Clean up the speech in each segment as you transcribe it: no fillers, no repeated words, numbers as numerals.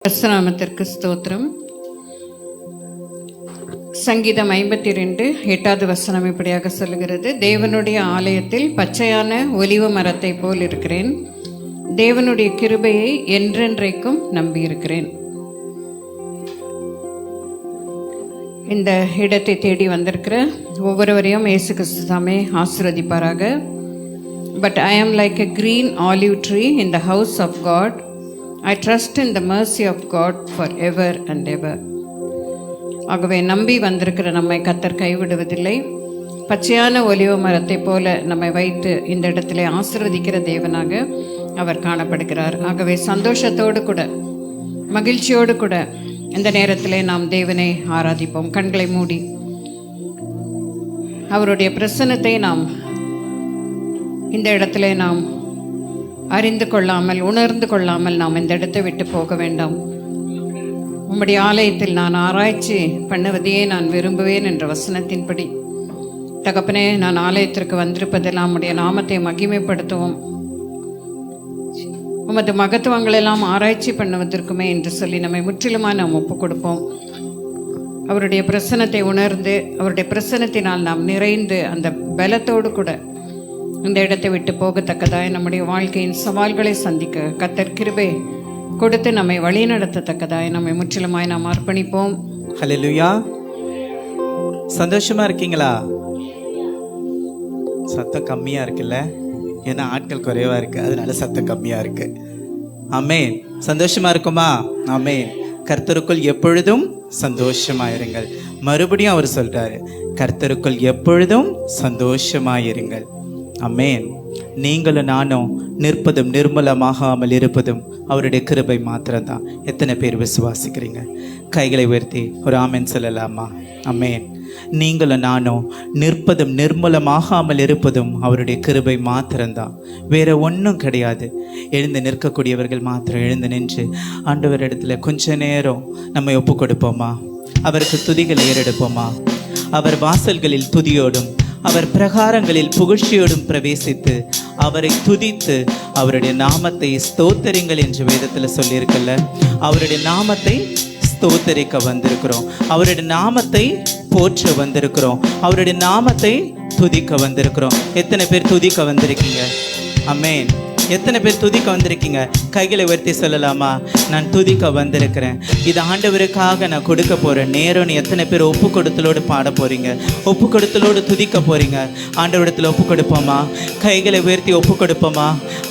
கிறிஸ்துநாமத்திற்கு ஸ்தோத்திரம். சங்கீதம் 52 8வது வசனம் இப்படியாக சொல்லுகிறது: தேவனுடைய ஆலயத்தில் பச்சையான ஒலிவ மரத்தை போல் இருக்கிறேன், தேவனுடைய கிருபையை என்றென்றைக்கும் நம்பியிருக்கிறேன். இந்த இடத்தை தேடி வந்திருக்கிற ஒவ்வொருவரையும் இயேசு கிறிஸ்து தாமே ஆசீர்வதிப்பாராக. பட் ஐ ஆம் like a green olive tree in the house of God. I trust in the mercy of God forever and ever. ஆகவே நம்பி வந்திருக்கிற நம்மை கர்த்தர் கைவிடுவதில்லை. பச்சையான ஒலிவ மரத்தை போல நம்மை வைத்து இந்த இடத்திலே ஆசீர்வதிக்கிற தேவனாக அவர் காணப்படுகிறார். ஆகவே சந்தோஷத்தோடு கூட மகிழ்ச்சியோடு கூட இந்த நேரத்திலே நாம் தேவனை ஆராதிப்போம். கண்களை மூடி அவருடைய பிரசன்னத்தை நாம் இந்த இடத்திலே நாம் அறிந்து கொள்ளாமல் உணர்ந்து கொள்ளாமல் நாம் இந்த இடத்தை விட்டு போக வேண்டாம். உம்முடைய ஆலயத்தில் நான் ஆராய்ச்சி பண்ணுவதையே நான் விரும்புவேன் என்ற வசனத்தின்படி தகப்பனே, நான் ஆலயத்திற்கு வந்திருப்பதில் நம்முடைய நாமத்தை மகிமைப்படுத்தவும் உமது மகத்துவங்களெல்லாம் ஆராய்ச்சி பண்ணுவதற்குமே என்று சொல்லி நம்மை முற்றிலுமாக நாம் ஒப்புக் கொடுப்போம். அவருடைய பிரசன்னத்தை உணர்ந்து அவருடைய பிரசன்னத்தினால் நாம் நிறைந்து அந்த பலத்தோடு கூட இந்த இடத்தை விட்டு போகத்தக்கதாய் நம்முடைய வாழ்க்கையின் சவால்களை சந்திக்க கர்த்தர் கிருபை கொடுத்து நம்மை வழி நடத்தத்தக்கதாய் நம்மை முற்றிலுமாய் நாம் அர்ப்பணிப்போம். ஹல்லேலூயா. சந்தோஷமா இருக்கீங்களா? சத்தம் கம்மியா இருக்குல்ல? ஏன்னா ஆட்கள் குறைவா இருக்கு, அதனால சத்தம் கம்மியா இருக்கு. ஆமென். சந்தோஷமா இருக்குமா? ஆமென். கர்த்தருக்குள் எப்பொழுதும் சந்தோஷமாயிருங்கள். மறுபடியும் அவர் சொல்றாரு, கர்த்தருக்குள் எப்பொழுதும் சந்தோஷமாயிருங்கள். ஆமென். நீங்களும் நானும் நிற்பதும் நிர்மலமாகாமல் இருப்பதும் அவருடைய கிருபை மாத்திரம்தான். எத்தனை பேர் விசுவாசிக்கிறீங்க? கைகளை உயர்த்தி ஒரு ஆமென் சொல்லலாமா? ஆமென். நீங்களும் நானும் நிற்பதும் நிர்மலமாகாமல் இருப்பதும் அவருடைய கிருபை மாத்திரம்தான், வேற ஒன்றும் கிடையாது. எழுந்து நிற்கக்கூடியவர்கள் மாத்திரம் எழுந்து நின்று ஆண்டவரிடத்துல கொஞ்ச நேரம் நம்ம ஒப்பு கொடுப்போமா? அவருக்கு துதிகளை ஏறெடுப்போமா? அவர் வாசல்களில் துதியோடும் அவர் பிரகாரங்களில் புகழ்ச்சியோடும் பிரவேசித்து அவரை துதித்து அவருடைய நாமத்தை ஸ்தோத்தரிங்கள் என்று வேதத்தில் சொல்லியிருக்கல. அவருடைய நாமத்தை ஸ்தோத்தரிக்க வந்திருக்கிறோம், அவருடைய நாமத்தை போற்ற வந்திருக்கிறோம், அவருடைய நாமத்தை துதிக்க வந்திருக்கிறோம். எத்தனை பேர் துதிக்க வந்திருக்கீங்க? ஆமென். எத்தனை பேர் துதிக்க வந்திருக்கீங்க? கைகளை உயர்த்தி சொல்லலாமா? நான் துதிக்க வந்திருக்கிறேன், இது ஆண்டவருக்காக நான் கொடுக்க போகிறேன் நேரம். எத்தனை பேர் ஒப்பு கொடுத்தலோடு பாட போகிறீங்க? ஒப்பு கொடுத்தலோடு துதிக்க போகிறீங்க? ஆண்டவரிடத்தில் ஒப்பு கொடுப்போமா? கைகளை உயர்த்தி ஒப்பு கொடுப்போமா?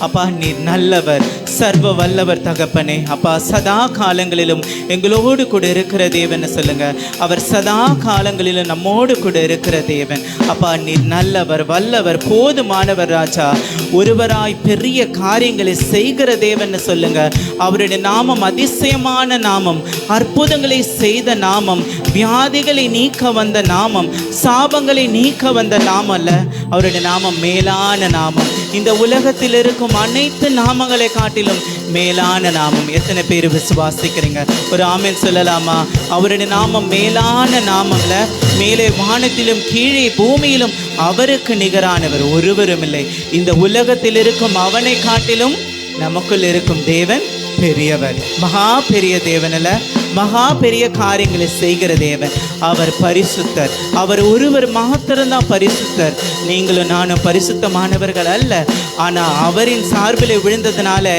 அப்பா, நீர் நல்லவர், சர்வ வல்லவர் தகப்பனே. அப்பா, சதா காலங்களிலும் எங்களோடு கூட இருக்கிற தேவன் சொல்லுங்க. அவர் சதா காலங்களிலும் நம்மோடு கூட இருக்கிற தேவன். அப்பா, நீர் நல்லவர், வல்லவர், போதுமானவர் ராஜா. ஒருவராய் பெரிய காரியங்களை செய்கிற தேவன் சொல்லுங்க. அவருடைய நாமம் அதிசயமான நாமம், அற்புதங்களை செய்த நாமம், வியாதிகளை நீக்க வந்த நாமம், சாபங்களை நீக்க வந்த நாமம் அல்ல, அவருடைய நாமம் மேலான நாமம். இந்த உலகத்தில் இருக்கும் அனைத்து நாமங்களை காட்டிலும் மேலான நாமம். எத்தனை பேர் விசுவாசிக்கிறீங்க? ஒரு ஆமென் சொல்லலாமா? அவருடைய நாமம் மேலான நாமம்ல. மேலே வானத்திலும் கீழே பூமியிலும் அவருக்கு நிகரானவர் ஒருவரும் இல்லை. இந்த உலகத்தில் இருக்கும் அவனை காட்டிலும் நமக்குள் இருக்கும் தேவன் பெரியவர், மகா பெரிய தேவன் அல்ல, மகா பெரிய காரியங்களை செய்கிற தேவன். அவர் பரிசுத்தர், அவர் ஒருவர் மாத்திரம்தான் பரிசுத்தர். நீங்களும் நானும் பரிசுத்தமானவர்கள் அல்ல, ஆனால் அவரின் சார்பில் விழுந்ததுனால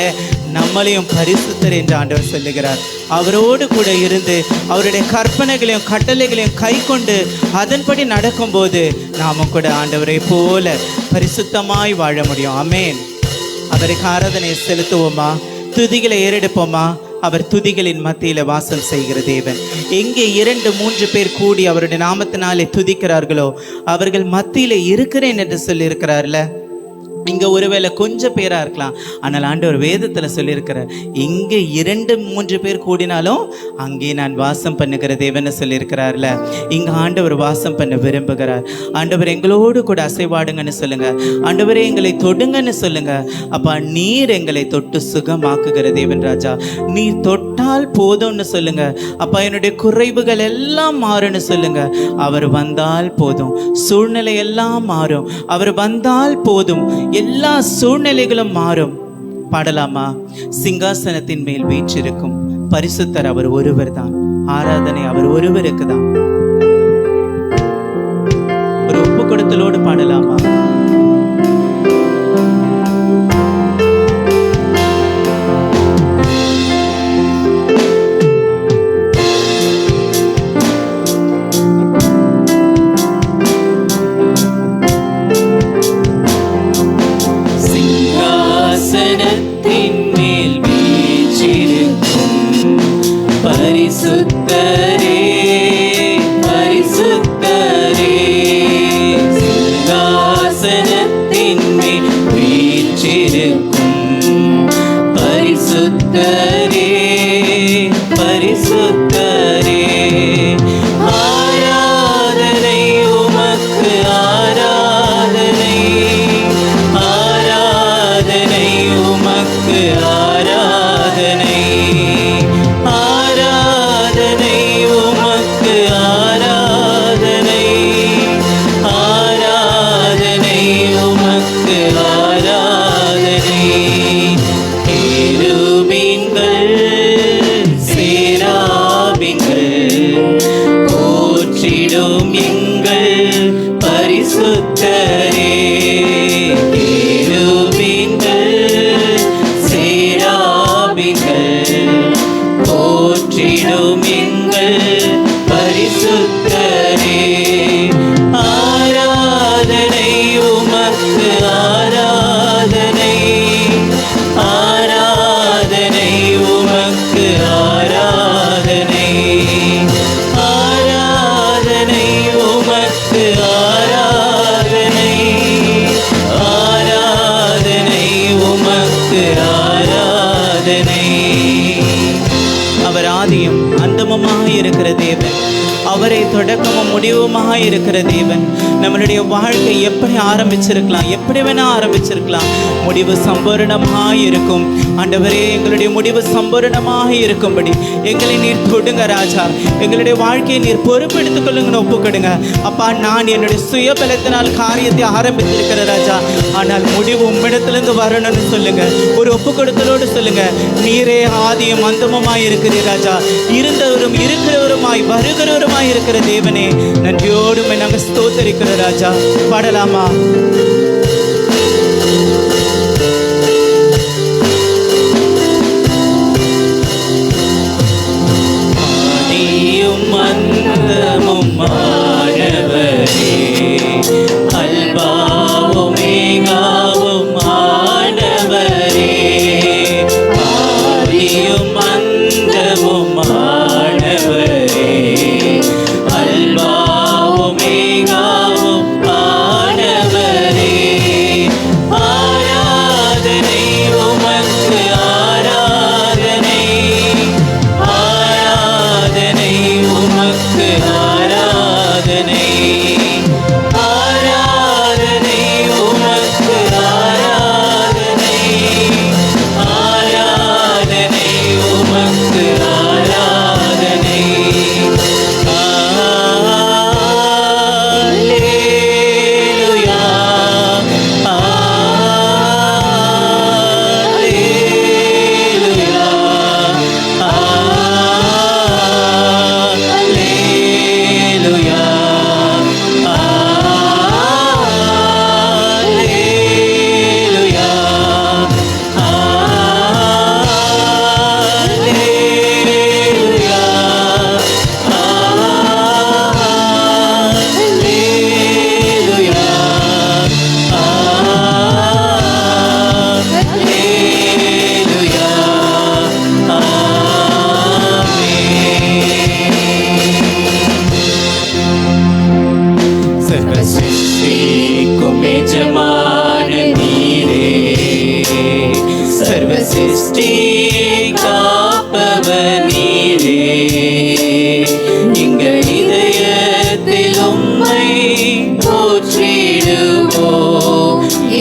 நம்மளையும் பரிசுத்தர் என்று ஆண்டவர் சொல்லுகிறார். அவரோடு கூட இருந்து அவருடைய கற்பனைகளையும் கட்டளைகளையும் கை கொண்டு அதன்படி நடக்கும்போது நாமும் கூட ஆண்டவரை போல பரிசுத்தமாய் வாழ முடியும். ஆமென். அவருக்கு ஆராதனை செலுத்துவோமா? துதிகளை ஏறெடுப்போமா? அவர் துதிகளின் மத்தியில வாசம் செய்கிற தேவன். எங்கே 2-3 பேர் கூடி அவருடைய நாமத்தினாலே துதிக்கிறார்களோ அவர்கள் மத்தியில இருக்கிறேன் என்று சொல்லி இருக்கிறார்ல. இங்க ஒருவேளை கொஞ்சம் பேரா இருக்கலாம், ஆனால் ஆண்டவர் வேதத்துல சொல்லியிருக்கிறார், இங்கே 2-3 பேர் கூடினாலும் அங்கே நான் வாசம் பண்ணுகிற தேவன் சொல்லியிருக்கிறார்ல. இங்க ஆண்டவர் வாசம் பண்ண விரும்புகிறார். ஆண்டவர் எங்களோடு கூட அசைவாடுங்கன்னு சொல்லுங்க. ஆண்டவரே எங்களை தொடுங்கன்னு சொல்லுங்க. அப்பா, நீர் எங்களை தொட்டு சுகமாக்குகிற தேவன் ராஜா. நீர் தொட்டால் போதும்னு சொல்லுங்க. அப்பா, என்னுடைய குறைவுகள் எல்லாம் மாறும்னு சொல்லுங்க. அவர் வந்தால் போதும், சூழ்நிலை எல்லாம் மாறும். அவர் வந்தால் போதும், எல்லா சூழ்நிலைகளும் மாறும். பாடலாமா? சிங்காசனத்தின் மேல் வீற்றிருக்கும் பரிசுத்தர் அவர் ஒருவர் தான். ஆராதனை அவர் ஒருவருக்கு தான். ஒரு ஒப்பு கொடுத்தலோடு பாடலாமா? பரிசுத்தரே பரிசுத்தரே சிங்காசனத்தின் மேல் வீற்றிருக்கும் பரிசுத்தரே பரிசுத்தரே ஆராதனை உமக்கு ஆராதனை ஆராதனை உமக்கு ஆராதனை பரிசுத்தரே கேருபீன்கள் சேராபீன்கள் போற்றிடும் எங்கள் பரிசுத்தரே ஆராதனை உமக்கு ஆராதனை ஆராதனை உமக்கு ஆராதனை ஆராதனை உமக்கு ஆராதனை ஆராதனை உமக்கு ஆராதனை. அவர் ஆதியும் அந்தமுமாக இருக்கிற தேவன், அவரை தொடக்கமும் முடிவுமாக இருக்கிற தேவன். நம்மளுடைய வாழ்க்கை எப்படி ஆரம்பிச்சிருக்கலாம், எப்படி வேணா ஆரம்பிச்சிருக்கலாம், முடிவு சம்பூரணமாக இருக்கும். ஆண்டவரே, எங்களுடைய முடிவு சம்பூரணமாக இருக்கும்படி எங்களை நீர் தொடுங்க ராஜா. எங்களுடைய வாழ்க்கையை நீர் பொறுப்பெடுத்துக் கொள்ளுங்கன்னு ஒப்புக்கொடுங்க அப்பா. நான் என்னுடைய சுய பலத்தினால் காரியத்தை ஆரம்பித்திருக்கிற ராஜா, ஆனால் முடிவு உம்மிடத்திலிருந்து வரணும்னு சொல்லுங்க. ஒரு ஒப்பு கொடுத்தலோடு சொல்லுங்க, நீரே ஆதியும் அந்தமுமாய் இருக்கிறீர் ராஜா. இருந்தவரும் இருக்கிறவருமாய் வருகிறவருமாய் இருக்கிற தேவனே, நன்றியோடு நாங்கள் ஸ்தோத்தரிக்கிற ராஜா. பாடலாமா? ஆதியும் அந்தமும் ஆனவரே, அல்பாவும் மேகாவும் ஆனவரே. ஆதியும் அந்தமும் ஆனவரே, அல்பாவும் மேகாவும் ஆனவரே. ஆராதனை உமக்கு ஆராதனை ஆராதனை உமக்கு ஆராதனை ஆராதனை உமக்கு ஆராதனை ஆராதனை உமக்கு ஆராதனை. அல்லேலூயா அல்லேலூயா அல்லேலூயா அல்லேலூயா அல்லேலூயா அல்லேலூயா அல்லேலூயா. சர்வ சிருஷ்டிக்கும் எஜமான நீரே, சர்வ சிருஷ்டி காப்பவர் நீரே. எங்கள் இதயத்தில் உம்மை போற்றிடுவோம்,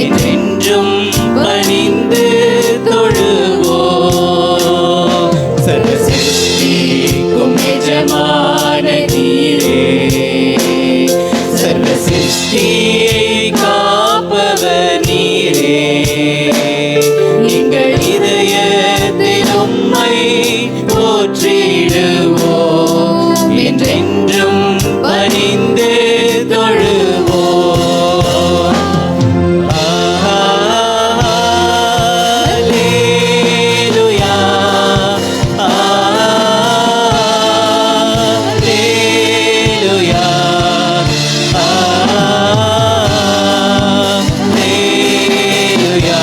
என்றென்றும் பணிந்து தொழுவோம். சர்வ சிருஷ்டிக்கும் எஜமான நீரே, சர்வ சிருஷ்டியை காப்பவர் நீரே. எங்கள் இதயத்தில் உம்மை போற்றிடுவோம், என்றென்றும் பணிந்து தொழுவோம். அல்லேலூயா, அல்லேலூயா, அல்லேலூயா,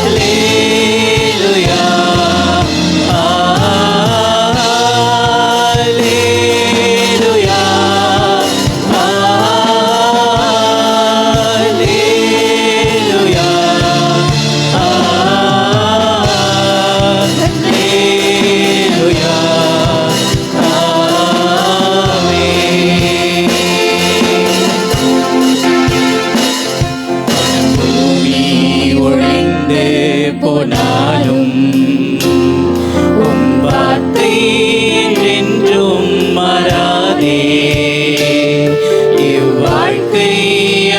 அல்லேலூயா, அல்லேலூயா, அல்லேலூயா, அல்லேலூயா. பூமி ஒழிந்து போனாலும் உம் வார்த்தை என்றென்றும் மாறாதே. இவ்வாழ்க்கை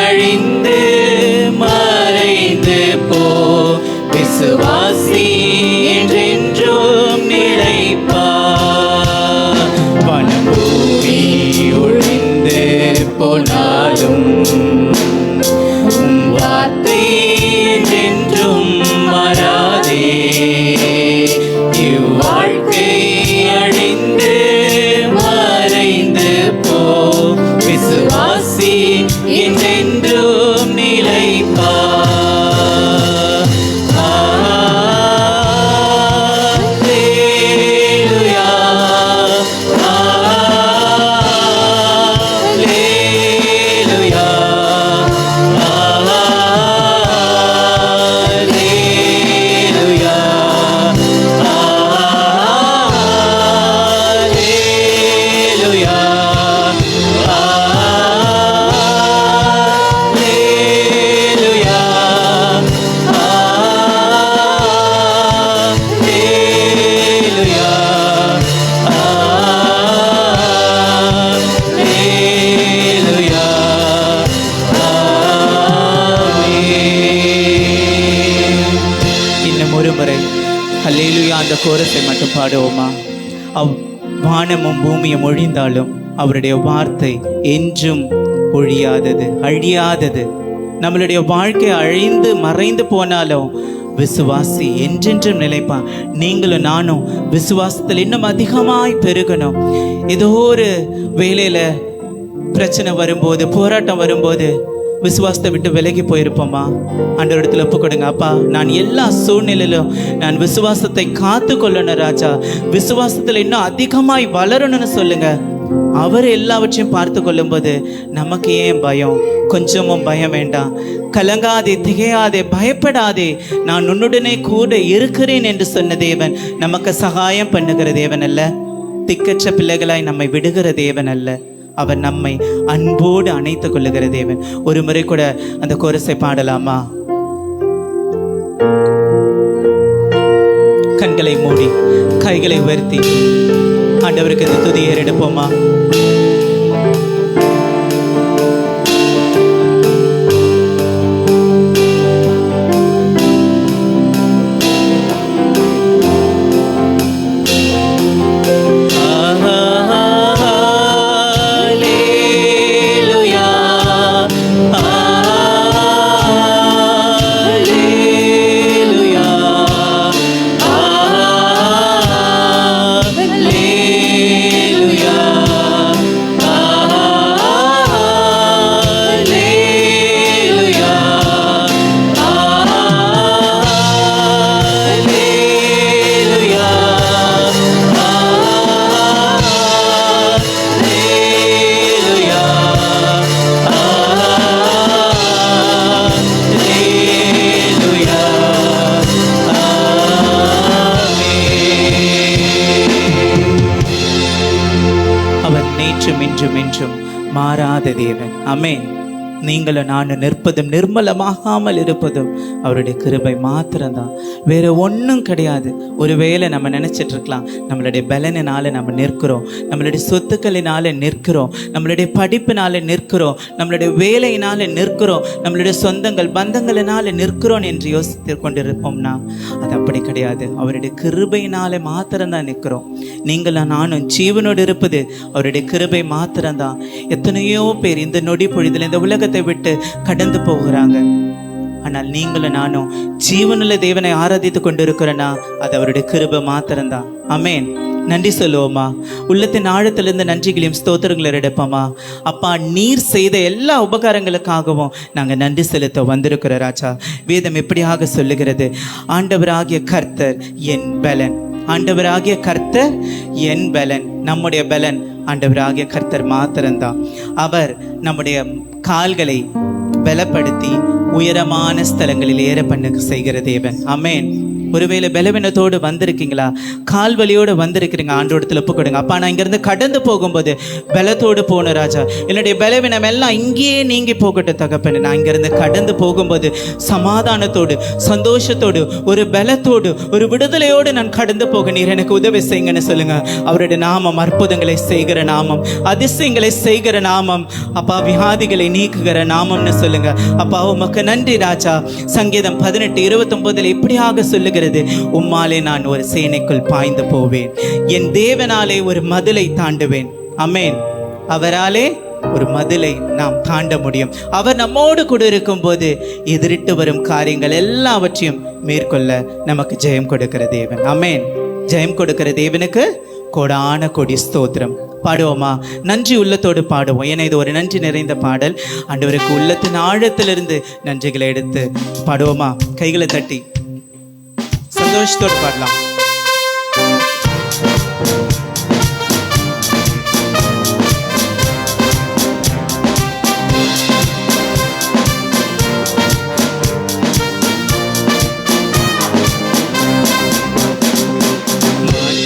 அழிந்து மறைந்து போ, விசுவாசி என்றென்றும் நிலைப்பார். வனபூமி ஒழிந்து போனாலும் உம் வார்த்தை என்றென்றும் மாறாதே. இவ்வாழ்க்கை அழிந்து மறைந்து போ, விசுவாசி என்றென்றும் நிலைப்பார். அல்லேலூயா, அல்லேலூயா, அல்லேலூயா, அல்லேலூயா, அல்லேலூயா, அல்லேலூயா, அல்லேலூயா. இன்னும் ஒரு முறை அல்லேலூயா அந்த கோரஸை மட்டும் பாடுவோமா? வானமும் பூமியும் ஒழிந்தாலும் அவருடைய வார்த்தை என்றும் ஒழியாதது, அழியாதது. நம்மளுடைய வாழ்க்கை அழிந்து மறைந்து போனாலும் விசுவாசி என்றென்றும் நிலைப்பான். நீங்களும் நானும் விசுவாசத்தில் இன்னும் அதிகமாய் பெருகணும். ஏதோ ஒரு வேலையில பிரச்சனை வரும்போது, போராட்டம் வரும்போது விசுவாசத்தை விட்டு விலகி போயிருப்போமா? ஆண்டவரிடத்தில் ஒப்பு கொடுங்க. அப்பா, நான் எல்லா சூழ்நிலையிலும் நான் விசுவாசத்தை காத்து கொள்ளணும் ராஜா. விசுவாசத்தில் இன்னும் அதிகமாய் வளரணும்னு சொல்லுங்க. அவர் எல்லாவற்றையும் பார்த்து கொள்ளும்போது நமக்கு ஏன் பயம்? கொஞ்சமும் பயம் வேண்டாம். கலங்காதே, திகையாதே, பயப்படாதே, நான் உன்னுடனே கூட இருக்கிறேன் என்று சொன்ன தேவன் நமக்கு சகாயம் பண்ணுகிற தேவன் அல்ல. திக்கற்ற பிள்ளைகளாய் நம்மை விடுகிற தேவன் அல்ல. அவர் நம்மை அன்போடு அணைத்துக் கொள்ளுகிற தேவன். ஒரு முறை கூட அந்த கோரஸை பாடலாமா? கண்களை மூடி கைகளை உயர்த்தி ஆண்டவருக்கு இந்த துதியை எடுப்போமா? என்றும் மாறாத தேவன். ஆமென். நீங்களும் நானும் நிற்பதும் நிர்மலமாகாமல் இருப்பதும் அவருடைய கிருபை மாத்திரம்தான். வேற ஒன்றும் கிடையாது. ஒருவேளை நம்ம நினைச்சிட்டு இருக்கலாம், நம்மளுடைய பலனினால நம்ம நிற்கிறோம், நம்மளுடைய சொத்துக்களினால நிற்கிறோம், நம்மளுடைய படிப்பினால நிற்கிறோம், நம்மளுடைய வேலையினால நிற்கிறோம், நம்மளுடைய சொந்தங்கள் பந்தங்களினால நிற்கிறோம் என்று யோசித்து கொண்டிருப்போம்னா அது அப்படி கிடையாது. அவருடைய கிருபையினால மாத்திரம்தான் நிற்கிறோம். நீங்களும் நானும் ஜீவனோடு இருப்பது அவருடைய கிருபை மாத்திரம்தான். எத்தனையோ பேர் இந்த நொடி பொழுதில் இந்த உலகத்தை விட்டு கடந்து போகிறாங்க. ஆனால் நீங்களும் நானும் ஜீவனுள்ள தேவனை ஆராதித்து கொண்டு இருக்கிறேன்னா அது அவருடைய கிருபை மாத்திரம்தான். ஆமென். நன்றி சொல்லுவோமா? உள்ளத்தின் ஆழத்திலிருந்து நன்றிகளையும் ஸ்தோத்திரங்களை எடுப்போமா? அப்பா, நீர் செய்த எல்லா உபகாரங்களுக்காகவும் நாங்கள் நன்றி செலுத்த வந்திருக்கிற ராஜா. வேதம் எப்படியாக சொல்லுகிறது, ஆண்டவராகிய கர்த்தர் என் பலன். ஆண்டவராகிய கர்த்தர் என் பலன். நம்முடைய பலன் ஆண்டவராகிய கர்த்தர் மாத்திரம்தான். அவர் நம்முடைய கால்களை பலப்படுத்தி உயரமான ஸ்தலங்களில் ஏற பண்ண செய்கிற தேவன். ஆமென். ஒருவேளை பலவீனத்தோடு வந்திருக்கீங்களா, கால்வலியோடு வந்திருக்கிறீங்க, ஆண்டோடத்தில் ஒப்பு கொடுங்க. அப்பா, நான் இங்கேருந்து கடந்து போகும்போது பலத்தோடு போன ராஜா, என்னுடைய பலவீனம் எல்லாம் இங்கேயே நீங்கி போகட்டும் தகப்பன். நான் இங்கேருந்து கடந்து போகும்போது சமாதானத்தோடு, சந்தோஷத்தோடு, ஒரு பலத்தோடு, ஒரு விடுதலையோடு நான் கடந்து போக நீர் எனக்கு உதவி செய்யுங்கன்னு சொல்லுங்க. அவருடைய நாமம் அற்புதங்களை செய்கிற நாமம், அதிசயங்களை செய்கிற நாமம். அப்பா, வியாதிகளை நீக்குகிற நாமம்னு சொல்லுங்க. அப்பா, உமக்கு நன்றி ராஜா. சங்கீதம் 18:29 இப்படியாக சொல்லுகிறது, உம்மாலே நான் ஒரு சேனைக்குள் பாய்ந்து போவேன், என் தேவனாலே ஒரு மதிலை தாண்டுவேன். ஆமென். அவராலே ஒரு மதிலை நாம் தாண்ட முடியும். அவர் நம்மோடு கூட இருக்கும் போது எதிரிட்டு வரும் காரியங்கள் எல்லாவற்றையும் மேற்கொள்ள நமக்கு ஜெயம் கொடுக்கிற தேவன். ஆமென். ஜெயம் கொடுக்கிற தேவனுக்கு கோடான கோடி ஸ்தோத்திரம். பாடுவோமா? நன்றி உள்ளத்தோடு பாடுவோம். ஏன்னா இது ஒரு நன்றி நிறைந்த பாடல். ஆண்டவருக்கு உள்ளத்தின் ஆழத்திலிருந்து நன்றிகளை எடுத்து பாடுவோமா? கைகளை தட்டி சந்தோஷத்தோடு பாடலாம்.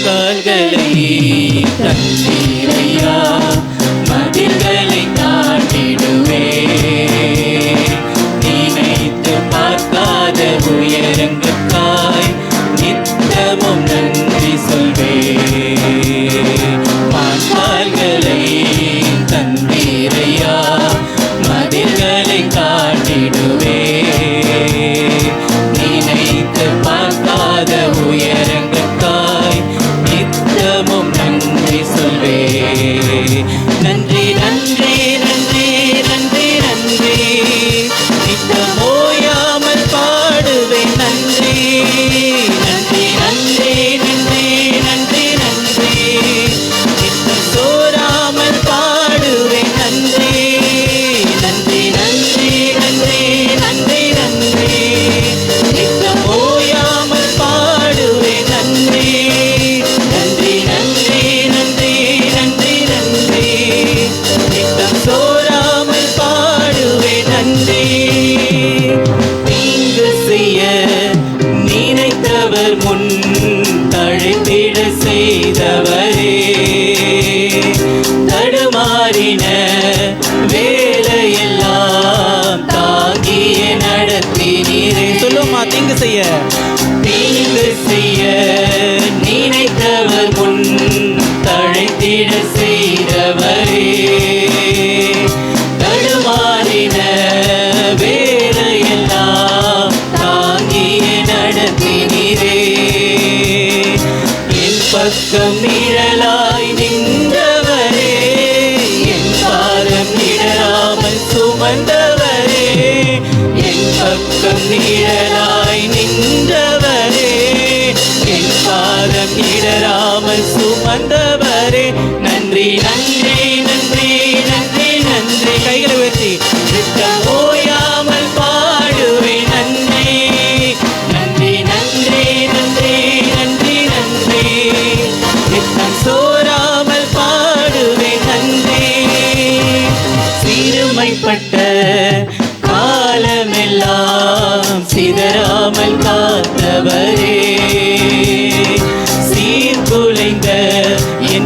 கால்களை தந்தீரையா, மதில்களை தாண்டிடுவே, நினைத்து பார்க்காத உயரங்களுக்காய் நித்தமும் நன்றி சொல்வே. கால்களை தந்தீரையா, மதில்களை தாண்டிடுவே, நினைத்து பார்க்காத உயரங்களுக்காய் நித்தமும் நன்றி சொல்வே. நன்றி நன்றி நன்றி நன்றி நன்றி, நித்தம் ஓயாமல் பாடுவேன் நன்றி. நன்றி நன்றி நன்றி நன்றி நன்றி, நித்தம் சோராமல் பாடுவேன் நன்றி. நன்றி நன்றி நன்றி நன்றி நன்றி, நித்தம் ஓயாமல் பாடுவேன் நன்றி. நன்றி நன்றி நன்றி நன்றி நன்றி, நித்தம் சோராமல் பாடுவேன் நன்றி. தீங்கு செய்ய நினைத்தவர் முன் தழைத்திட செய்தவரே, தடுமாறின வேலையெல்லாம் தாங்கிய நடத்தினீரே. சொல்லுமா? தீங்கு செய்ய நினைத்தவர் முன் தழைத்திட செய்தவரே, தடுமாறின வேலையெல்லாம் தாங்கிய நடத்தினீரே. என் பக்கம் நிழலாய் நின்றவரே, என் பாரம் இடராமல் சுமந்தவரே, என் பக்கம் நிழலாய் நின்றவரே, என் பாரம் இடராமல் சுமந்தவரே. நன்றி நன்றி நன்றி நன்றி நன்றி, கைகளை உயர்த்தி நித்தம் ஓயாமல் பாடுவேன் நன்றி. நன்றி நன்றி நன்றி நன்றி நன்றி, நித்தம் சோராமல் பாடுவேன் நன்றி. சிறுமைப்பட்ட காலமெல்லாம் சிதறாமல் காத்தவரே, சீர்குலைந்த என்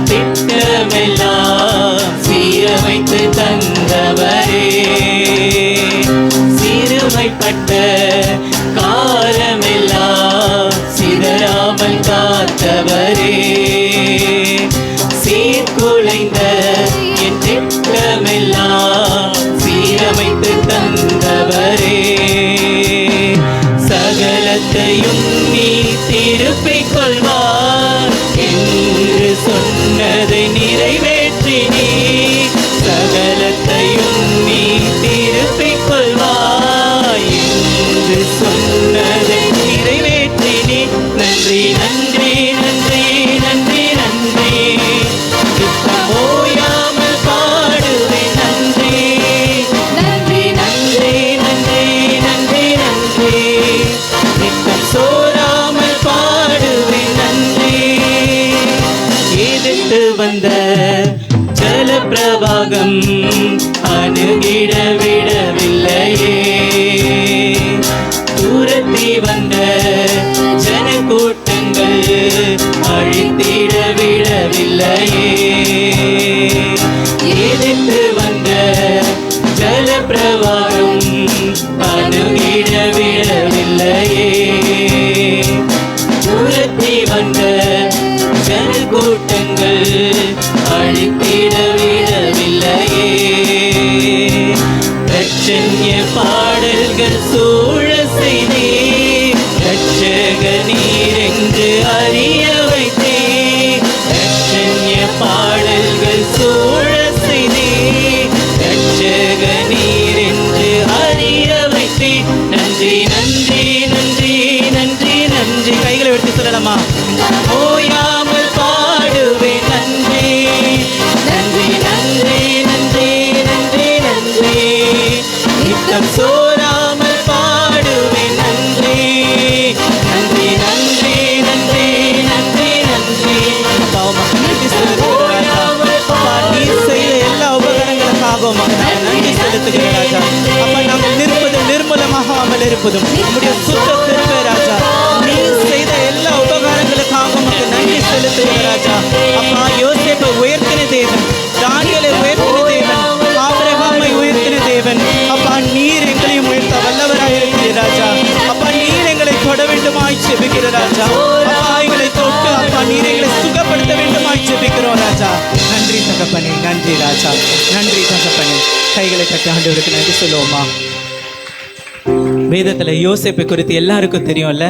காத்தவரே, சீர்குலைந்த என் திட்டமெல்லாம் சீரமைத்து தந்தவரே, சகலத்தையும் நீ திருப்பிக் கொள்வார் என்று சொன்னதை நிறைவேற்றினீ, சகலத்தையும் நீ திருப்பிக் கொள்வாய் என்று சொன்னதை நிறைவேற்றினீ. நன்றி நன்றி நன்றி நன்றி நன்றி, நித்தம் ஓயாமல் பாடுவேன் நன்றி. நன்றி நன்றி நன்றி நன்றி நன்றி, நித்தம் சோராமல் பாடுவேன் நன்றி. எதிர்த்து வந்த ஜலப்பிரவாகம் அணுகிட விடவில்லையே, தூரத்தி வந்த ஜனக்கூட்டங்கள் அழித்திட விடவில்லையே, எதிர்த்து வந்த ஜலப்பிரவாகம் அணுகிட விடவில்லையே, தூரத்தி வந்த ஜனக்கூட்டங்கள் அழித்திட விடவில்லையே, ரட்சண்ய பாடல்கள் சூழ செய்தே, ரட்சக நீர் என்று அறிய வைத்தே, ரட்சண்ய பாடல்கள் சூழ செய்தே, ரட்சக நீர் என்று அறிய வைத்தே. நன்றி நன்றி நன்றி நன்றி நன்றி, கைகளை எடுத்து சொல்லலாமா? ஓயாமல் பாடுவேன் நன்றி. நன்றி நன்றி நன்றி நன்றி நன்றி, நித்தம் சோராமல் பாடுவேன் நன்றி. நன்றி நன்றி நன்றி நன்றி நன்றி, நீ செய்த எல்லா உபகாரங்களுக்காகவும் நாங்கள் நன்றி செலுத்துகிறேன் ராஜா. அப்பா, நாங்கள் நிற்பதும் நிர்மூலமாகாமல் இருப்பதும் நம்முடைய சுத்த திருப்பே ராஜா. நீ செய்த எல்லா உபகாரங்களுக்காகவும் நன்றி செலுத்துகிறேன் ராஜா. அப்பா, யோசேப்பை உயர்த்தின தேவன், தானியேலை உயர்த்தின தேவன், ஆபிரகாமை உயர்த்தின தேவன். அப்பா, நீர் எங்களையும் உயர்த்த வல்லவராக இருக்கிற ராஜா. அப்பா, நீர் எங்களை தொட வேண்டுமாய் ஜெபிக்கிற ராஜா. அப்பா, எங்களை தொட்டு அப்பா நீர் எங்களை சுகப்படுத்த வேண்டுமாய் ஜெபிக்கிறோம் ராஜா. நன்றி தகப்பனே, நன்றி ராஜா, நன்றி தகப்பனே. கைகளை தட்டி ஆண்டவருக்கு நன்றி சொல்லுவோமா? வேதத்துல யோசேப்பை குறித்து எல்லாருக்கும் தெரியும்ல.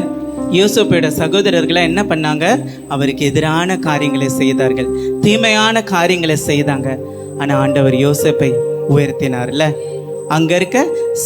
யோசேப்போட சகோதரர்களை என்ன பண்ணாங்க? அவருக்கு எதிரான காரியங்களை செய்தார்கள், தீமையான காரியங்களை செய்தாங்க. ஆனா ஆண்டவர் யோசேப்பை உயர்த்தினார்ல. அங்க இருக்க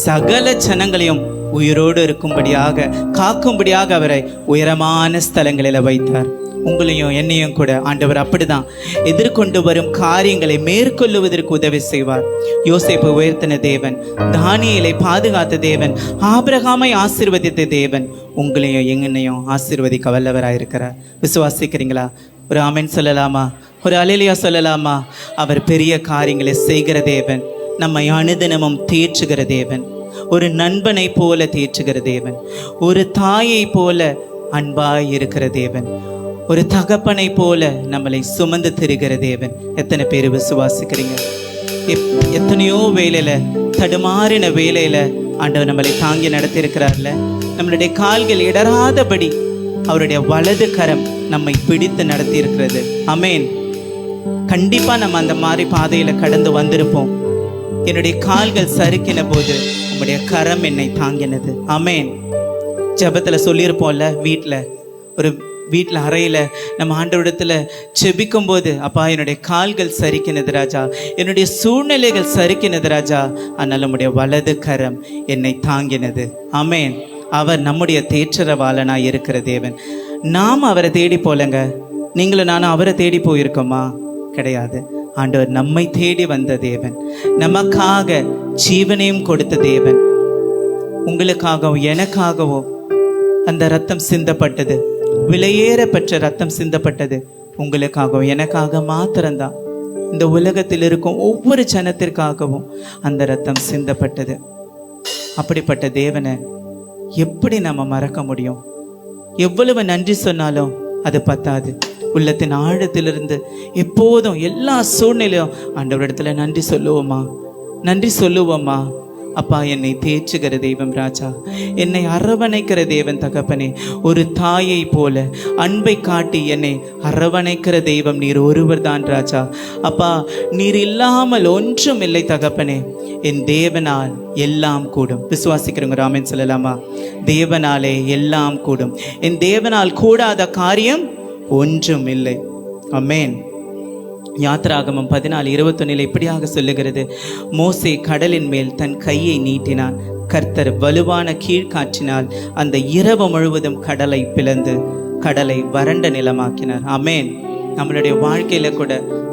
சகல ஜனங்களையும் உயிரோடு இருக்கும்படியாக காக்கும்படியாக அவரை உயரமான ஸ்தலங்களில் வைத்தார். உங்களையும் என்னையும் கூட ஆண்டவர் அப்படிதான் எதிர்கொண்டு வரும் காரியங்களை மேற்கொள்ளுவதற்கு உதவி செய்வார். யோசேப்பை உயர்த்தின தேவன், தானியேலை பாதுகாத்த தேவன், ஆபிரகாமை ஆசீர்வதித்த தேவன் உங்களையும் என்னையும் ஆசீர்வதிக்க வல்லவராயிருக்கிறார். விசுவாசிக்கிறீங்களா? ஒரு ஆமென் சொல்லலாமா? ஒரு அல்லேலூயா சொல்லலாமா? அவர் பெரிய காரியங்களை செய்கிற தேவன், நம்மை அனுதினமும் தேற்றுகிற தேவன், ஒரு நண்பனை போல தேற்றுகிற தேவன், ஒரு தாயை போல அன்பாய் இருக்கிற தேவன், ஒரு தகப்பனை போல நம்மளை சுமந்து திரிகிற தேவன். எத்தனை பேர் விசுவாசிக்கிறீங்க? எத்தனையோ வேலையில, தடுமாறின வேலையில ஆண்டவர் நம்மளை தாங்கி நடத்தி இருக்கிறார்ல. நம்மளுடைய கால்கள் இடராதபடி அவருடைய வலது கரம் நம்மை பிடித்து நடத்தி இருக்கிறது. ஆமென். கண்டிப்பா நம்ம அந்த மாதிரி பாதையில கடந்து வந்திருப்போம். என்னுடைய கால்கள் சறுக்கின போது உங்களுடைய கரம் என்னை தாங்கினது. ஆமென். ஜெபத்துல சொல்லியிருப்போம்ல, வீட்டில் அறையில் நம்ம ஆண்டவரிடத்துல செபிக்கும் போது, அப்பா என்னுடைய கால்கள் சறுக்கினது ராஜா, என்னுடைய சூழ்நிலைகள் சறுக்கினது ராஜா, ஆனால் நம்முடைய வலது கரம் என்னை தாங்கினது. ஆமென். அவர் நம்முடைய தேற்றரவாளனாய் இருக்கிற தேவன். நாம் அவரை தேடி போலங்க. நீங்களும் நானும் அவரை தேடி போயிருக்கோமா? கிடையாது. ஆண்டவர் நம்மை தேடி வந்த தேவன், நமக்காக ஜீவனையும் கொடுத்த தேவன். உங்களுக்காகவும் எனக்காகவும் அந்த ரத்தம் சிந்தப்பட்டது, விலையேற பெற்ற ரத்தம் சிந்தப்பட்டது உங்களுக்காகவும் எனக்காக மாத்திரம்தான். இந்த உலகத்தில் இருக்கும் ஒவ்வொரு ஜனத்திற்காகவும் அந்த ரத்தம் சிந்தப்பட்டது. அப்படிப்பட்ட தேவனை எப்படி நம்ம மறக்க முடியும்? எவ்வளவு நன்றி சொன்னாலும் அது பத்தாது. உள்ளத்தின் ஆழத்திலிருந்து எப்போதும் எல்லா சூழ்நிலையும் ஆண்டவரிடத்துல நன்றி சொல்லுவோமா? நன்றி சொல்லுவோமா? அப்பா என்னை தேற்றுகிற தெய்வம் ராஜா, என்னை அரவணைக்கிற தேவன் தகப்பனே. ஒரு தாயை போல அன்பை காட்டி என்னை அரவணைக்கிற தெய்வம் நீர் ஒருவர் தான் ராஜா. அப்பா நீர் இல்லாமல் ஒன்றும் இல்லை தகப்பனே. என் தேவனால் எல்லாம் கூடும். விசுவாசிக்கிறவங்க ராமன் சொல்லலாமா? தேவனாலே எல்லாம் கூடும். என் தேவனால் கூடாத காரியம் ஒன்றும் இல்லை. ஆமென். யாத்ராகமம் 14:21 இப்படியாக சொல்லுகிறது, மோசே கடலின் மேல் தன் கையை நீட்டினான். கர்த்தர் வலுவான கீழ்காற்றினால் அந்த இரவு முழுவதும் கடலை பிளந்து கடலை வறண்ட நிலமாக்கினார். ஆமென். நம்மளுடைய வாழ்க்கையில கூட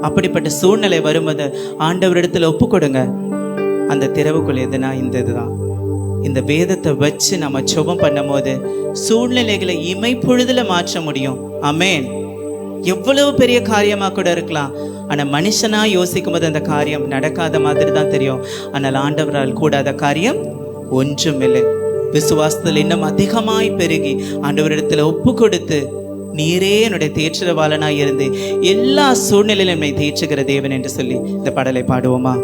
அப்படிப்பட்ட சூழ்நிலை வரும்போது ஆண்டவரிடத்துல ஒப்பு கொடுங்க. அந்த திறவுக்குள் எதுனா இந்த இதுதான். இந்த வேதத்தை வச்சு நம்ம ஜெபம் பண்ணும் போது சூழ்நிலைகளை இமைப்பொழுதுல மாற்ற முடியும். ஆமென். எவ்வளவு பெரிய காரியமா கூட இருக்கலாம், ஆனா மனுஷனா யோசிக்கும் போது அந்த காரியம் நடக்காத மாதிரி தான் தெரியும். ஆனால் ஆண்டவரால் கூடாத காரியம் ஒன்றும் இல்லை. விசுவாசத்தில் இன்னும் அதிகமாய் பெருகி ஆண்டவரிடத்துல ஒப்பு கொடுத்து, நீரே என்னுடைய தேற்றவாளனாய் இருந்து எல்லா சூழ்நிலையிலும் என்னை தேற்றுகிற தேவன் என்று சொல்லி இந்த பாடலை பாடுவோமா?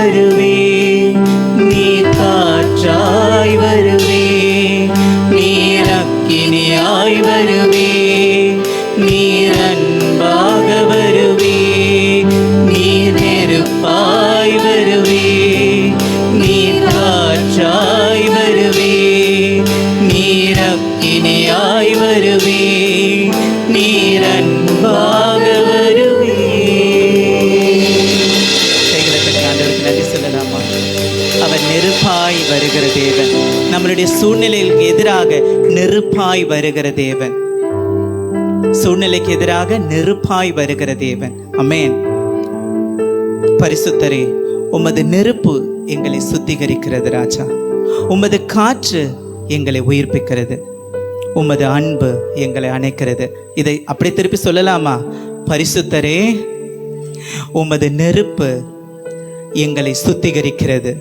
வருவே, நீர் காற்றாய் வருவே, நீர் அக்கினியாய் வருவே, நீர் அன்பாக வருவே, நீர் நெருப்பாய் வருவே, நீர் காற்றாய் வருவே, நீர் அக்கினியாய் வருவே, நீர் அன்பாக வருவே. கைகளை தட்டி ஆண்டவருக்கு நன்றி சொல்லலாமா? அவர் நெருப்பாய் வருகிற தேவன், நம்மளுடைய சூழ்நிலைக்கு எதிராக நெருப்பாய் வருகிற தேவன், சூழ்நிலைக்கு எதிராக நெருப்பாய் வருகிற தேவன். ஆமென். பரிசுத்தரே, உமது நெருப்பு எங்களை சுத்திகரிக்கிறது ராஜா, உமது காற்று எங்களை உயிர்ப்பிக்கிறது, உமது அன்பு எங்களை அணைக்கிறது. இதை அப்படி திருப்பி சொல்லலாமா? பரிசுத்தரே, உமது நெருப்பு எங்களை சுத்திகரிக்கிறது,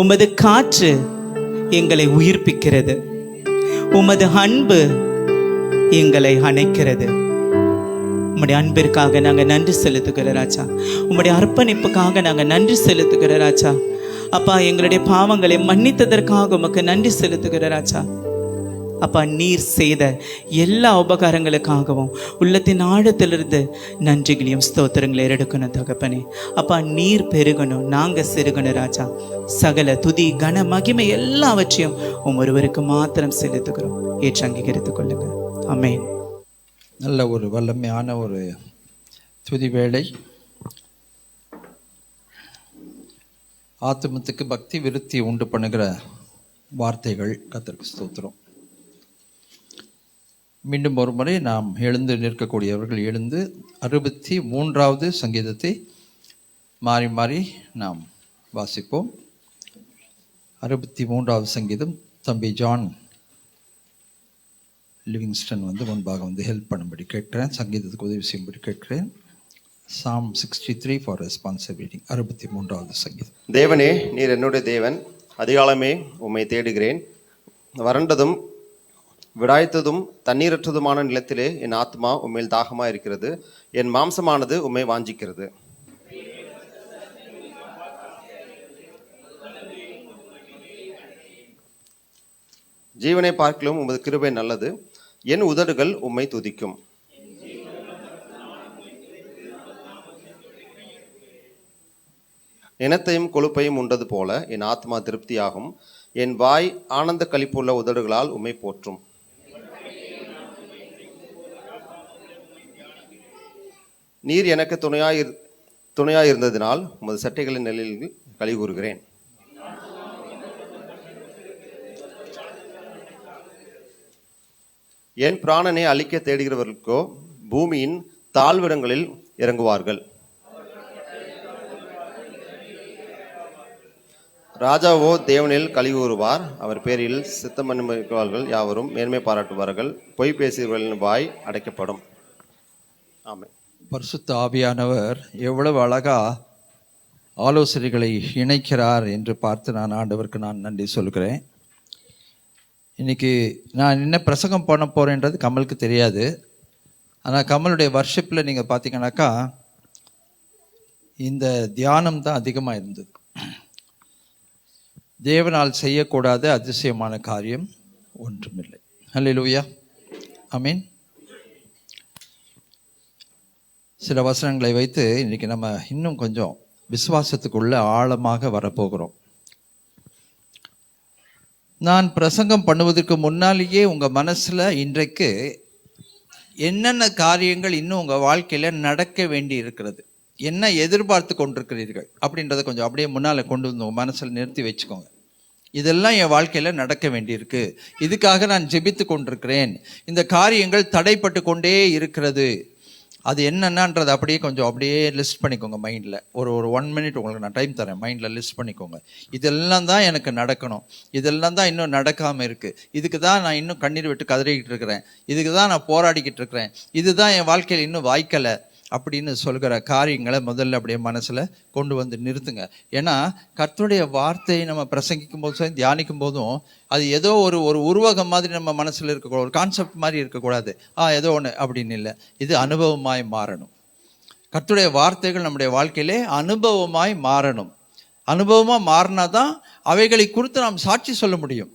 உமது காற்று எங்களை உயிர்ப்பிக்கிறது, உமது அன்பு எங்களை அணைக்கிறது. உம்முடைய அன்பிற்காக நாங்கள் நன்றி செலுத்துகிற ராஜா, உம்முடைய அர்ப்பணிப்புக்காக நாங்கள் நன்றி செலுத்துகிற ராஜா. அப்பா, எங்களுடைய பாவங்களை மன்னித்ததற்காக உமக்கு நன்றி செலுத்துகிற ராஜா. அப்பா, நீர் செய்த எல்லா உபகாரங்களுக்காகவும் உள்ளத்தின் ஆழத்திலிருந்து நன்றிகளையும் ஸ்தோத்திரங்களை எடுக்கணும் தகப்பனே. அப்பா, நீர் பெருகணும், நாங்கள் சிறுகணும் ராஜா. சகல துதி கன மகிமை எல்லாவற்றையும் ஒருவருக்கு மாத்திரம் செலுத்துகிறோம். ஏற்று அங்கீகரித்துக் கொள்ளுங்க. ஆமென். நல்ல ஒரு வல்லமையான ஒரு துதி வேளை. ஆத்துமத்துக்கு பக்தி விருத்தி உண்டு பண்ணுகிற வார்த்தைகள். கர்த்தருக்கு ஸ்தோத்திரம். மீண்டும் ஒரு முறை நாம் எழுந்து நிற்கக்கூடியவர்கள் எழுந்து 63வது சங்கீதத்தை மாறி மாறி நாம் வாசிப்போம். 63வது சங்கீதம். தம்பி ஜான் லிவிங்ஸ்டன் முன்பாக ஹெல்ப் பண்ணும்படி கேட்கிறேன், சங்கீதத்துக்கு உதவி செய்யும்படி கேட்கிறேன். Psalm 63 for responsive reading. 63வது சங்கீதம். தேவனே, நீர் என்னுடைய தேவன், அதிகாலமே உம்மை தேடுகிறேன். வறண்டதும் விடாய்த்ததும் தண்ணீரற்றதுமான நிலத்திலே என் ஆத்மா உம்மையில் தாகமாக இருக்கிறது, என் மாம்சமானது உம்மை வாஞ்சிக்கிறது. ஜீவனை பார்க்கலும் உமது கிருபை நல்லது, என் உதடுகள் உம்மை துதிக்கும். இனத்தையும் கொழுப்பையும் உண்டது போல என் ஆத்மா திருப்தியாகும், என் வாய் ஆனந்த களிப்புள்ள உதடுகளால் உம்மை போற்றும். நீர் எனக்கு துணையாயிருந்ததினால் உமது சட்டைகளின் நிலையில் களி கூறுகிறேன். என் பிராணனை அழிக்க தேடுகிறவர்களுக்கோ பூமியின் தாழ்விடங்களில் இறங்குவார்கள். ராஜாவோ தேவனில் களி கூறுவார், அவர் பேரில் சித்தமன்னிப்பார்கள் யாவரும் மேன்மை பாராட்டுவார்கள், பொய் பேசுகிறவர்களின் வாய் அடைக்கப்படும். ஆமென். பரிசுத்த ஆவியானவர் எவ்வளவு அழகா ஆலோசனைகளை இணைக்கிறார் என்று பார்த்து நான் ஆண்டவருக்கு நான் நன்றி சொல்கிறேன். இன்னைக்கு நான் என்ன பிரசங்கம் பண்ண போகிறேன்றது கமலுக்கு தெரியாது. ஆனால் கமலுடைய வர்ஷிப்பில் நீங்கள் பார்த்தீங்கன்னாக்கா இந்த தியானம் தான் அதிகமாக இருந்தது. தேவனால் செய்யக்கூடாத அதிசயமான காரியம் ஒன்றுமில்லை. அல்லேலூயா, ஆமீன். சில வசனங்களை வைத்து இன்றைக்கி நம்ம இன்னும் கொஞ்சம் விசுவாசத்துக்குள்ள ஆழமாக வரப்போகிறோம். நான் பிரசங்கம் பண்ணுவதற்கு முன்னாலேயே உங்கள் மனசில் இன்றைக்கு என்னென்ன காரியங்கள் இன்னும் உங்கள் வாழ்க்கையில் நடக்க வேண்டி இருக்கிறது, என்ன எதிர்பார்த்து கொண்டிருக்கிறீர்கள் அப்படின்றத கொஞ்சம் அப்படியே முன்னால் கொண்டு வந்து உங்கள் மனசில் நிறுத்தி வச்சுக்கோங்க. இதெல்லாம் என் வாழ்க்கையில் நடக்க வேண்டியிருக்கு, இதுக்காக நான் ஜெபித்து கொண்டிருக்கிறேன், இந்த காரியங்கள் தடைப்பட்டு கொண்டே இருக்கிறது, அது என்னென்னன்றதை அப்படியே லிஸ்ட் பண்ணிக்கோங்க மைண்டில். ஒரு 1 மினிட் உங்களுக்கு நான் டைம் தரேன், மைண்டில் லிஸ்ட் பண்ணிக்கோங்க. இதெல்லாம் தான் எனக்கு நடக்கணும், இதெல்லாம் தான் இன்னும் நடக்காமல் இருக்குது, இதுக்கு தான் நான் இன்னும் கண்ணீர் விட்டு கதறிக்கிட்டு இருக்கிறேன், இதுக்கு தான் நான் போராடிக்கிட்டு இருக்கிறேன், இதுதான் என் வாழ்க்கையில் இன்னும் வாய்க்கலை அப்படின்னு சொல்கிற காரியங்களை முதல்ல அப்படியே மனசில் கொண்டு வந்து நிறுத்துங்க. ஏன்னா கர்த்தருடைய வார்த்தையை நம்ம பிரசங்கிக்கும் போதும் தியானிக்கும் போதும் அது ஏதோ ஒரு உருவகம் மாதிரி நம்ம மனசில் இருக்கக்கூடாது, ஒரு கான்செப்ட் மாதிரி இருக்கக்கூடாது, ஏதோ ஒன்று அப்படின்னு இல்லை. இது அனுபவமாய் மாறணும். கர்த்தருடைய வார்த்தைகள் நம்முடைய வாழ்க்கையிலே அனுபவமாய் மாறணும். அனுபவமாக மாறினா தான் அவைகளை குறித்து நாம் சாட்சி சொல்ல முடியும்.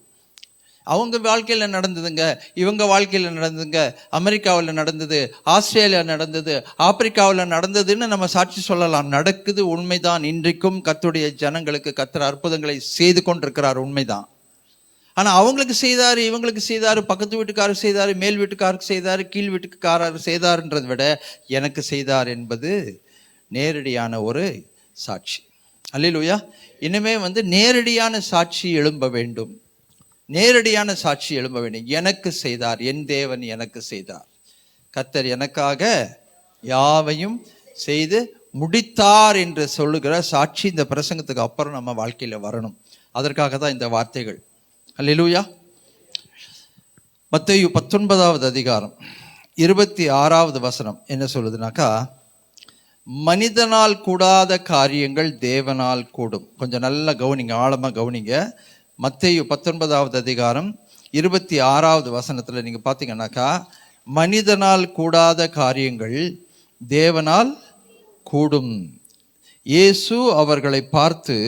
அவங்க வாழ்க்கையில் நடந்ததுங்க, இவங்க வாழ்க்கையில் நடந்ததுங்க, அமெரிக்காவில் நடந்தது, ஆஸ்திரேலியா நடந்தது, ஆப்பிரிக்காவில் நடந்ததுன்னு நம்ம சாட்சி சொல்லலாம். நடக்குது, உண்மைதான். இன்றைக்கும் கர்த்தருடைய ஜனங்களுக்கு கர்த்தர் அற்புதங்களை செய்து கொண்டிருக்கிறார், உண்மைதான். ஆனால் அவங்களுக்கு செய்தார், இவங்களுக்கு செய்தார், பக்கத்து வீட்டுக்காரருக்கு செய்தார், மேல் வீட்டுக்காரருக்கு செய்தார், கீழ் வீட்டுக்காரருக்கு செய்தார்ன்றதை விட எனக்கு செய்தார் என்பது நேரடியான ஒரு சாட்சி. அல்லேலூயா. இனிமே நேரடியான சாட்சி எழும்ப வேண்டும். நேரடியான சாட்சி எழும்ப வேண்டும். எனக்கு செய்தார், என் தேவன் எனக்கு செய்தார், கர்த்தர் எனக்காக யாவையும் செய்து முடித்தார் என்று சொல்லுகிற சாட்சி இந்த பிரசங்கத்துக்கு அப்புறம் நம்ம வாழ்க்கையில் வரணும். அதற்காக தான் இந்த வார்த்தைகள். அல்லேலூயா. மத்தேயு 19வது அதிகாரம் 26வது வசனம் என்ன சொல்லுதுனாக்கா, மனிதனால் கூடாத காரியங்கள் தேவனால் கூடும். கொஞ்சம் நல்லா கவனிங்க, ஆழமாக கவனிங்க. மத்தேயு 19வது அதிகாரம் 26வது வசனத்தில் நீங்கள் பார்த்தீங்கன்னாக்கா, மனிதனால் கூடாத காரியங்கள் தேவனால் கூடும். இயேசு அவர்களை பார்த்து,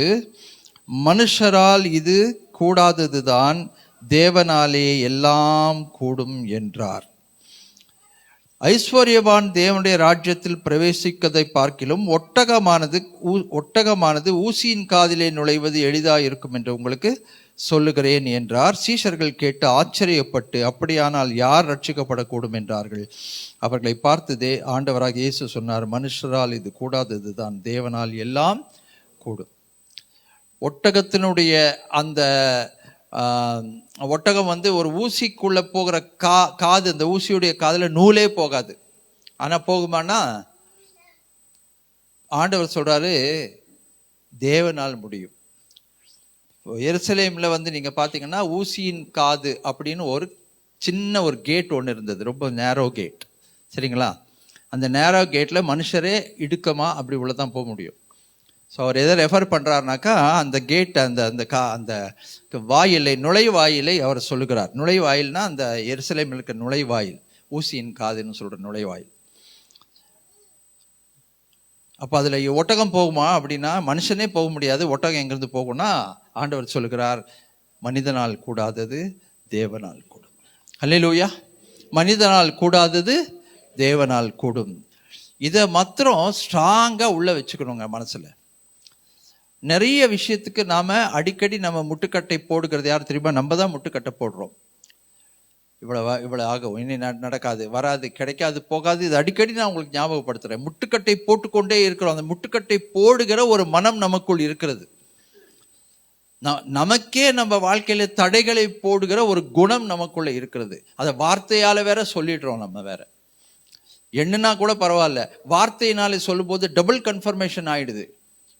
மனுஷரால் இது கூடாததுதான், தேவனாலே எல்லாம் கூடும் என்றார். ஐஸ்வர்யவான் தேவனுடைய ராஜ்யத்தில் பிரவேசிக்கதை பார்க்கிலும் ஒட்டகமானது ஊசியின் காதிலே நுழைவது எளிதாக இருக்கும் என்று உங்களுக்கு சொல்லுகிறேன் என்றார். சீஷர்கள் கேட்டு ஆச்சரியப்பட்டு, அப்படியானால் யார் ரட்சிக்கப்படக்கூடும் என்றார்கள். அவர்களை பார்த்து ஆண்டவராக இயேசு சொன்னார், மனுஷரால் இது கூடாததுதான், தேவனால் எல்லாம் கூடும். ஒட்டகத்தினுடைய அந்த ஒட்டகம் ஒரு ஊசிக்குள்ளே போகிற காது, அந்த ஊசியுடைய காதில் நூலே போகாது. ஆனால் போகுமானா, ஆண்டவர் சொல்கிறாரு தேவனால் முடியும். எருசலேமில் நீங்கள் பார்த்தீங்கன்னா ஊசியின் காது அப்படின்னு ஒரு சின்ன ஒரு கேட் ஒன்று இருந்தது, ரொம்ப நேரோ கேட், சரிங்களா? அந்த நேரோ கேட்டில் மனுஷரே இடுக்கமாக அப்படி உள்ள தான் போக முடியும். ஸோ அவர் எதை ரெஃபர் பண்ணுறாருனாக்கா, அந்த கேட், அந்த வாயிலை, நுழைவாயிலை அவர் சொல்லுகிறார். நுழைவாயில்னா அந்த எருசலேமில் இருக்க நுழைவாயில், ஊசியின் காதுன்னு சொல்கிற நுழைவாயில். அப்போ அதில் ஒட்டகம் போகுமா அப்படின்னா, மனுஷனே போக முடியாது. ஒட்டகம் எங்கேருந்து போகும்னா, ஆண்டவர் சொல்லுகிறார், மனிதனால் கூடாதது தேவனால் கூடும். அல்லேலூயா. மனிதனால் கூடாதது தேவனால் கூடும். இதை மாத்திரம் ஸ்ட்ராங்காக உள்ளே வச்சுக்கணுங்க மனசில். நிறைய விஷயத்துக்கு நாம் அடிக்கடி நம்ம முட்டுக்கட்டை போடுகிறது யார் தெரியுமா? நம்ம தான் முட்டுக்கட்டை போடுறோம். இவ்வளோ ஆகும், இனி நடக்காது, வராது, கிடைக்காது, போகாது. இது அடிக்கடி நான் உங்களுக்கு ஞாபகப்படுத்துகிறேன். முட்டுக்கட்டை போட்டுக்கொண்டே இருக்கிறோம். அந்த முட்டுக்கட்டை போடுகிற ஒரு மனம் நமக்குள் இருக்கிறது. நமக்கே நம்ம வாழ்க்கையில தடைகளை போடுகிற ஒரு குணம் நமக்குள்ள இருக்கிறது. அதை வார்த்தையால் வேற சொல்லிடுறோம். நம்ம வேற என்னன்னா கூட பரவாயில்ல, வார்த்தையினாலே சொல்லும்போது டபுள் கன்ஃபர்மேஷன் ஆயிடுது.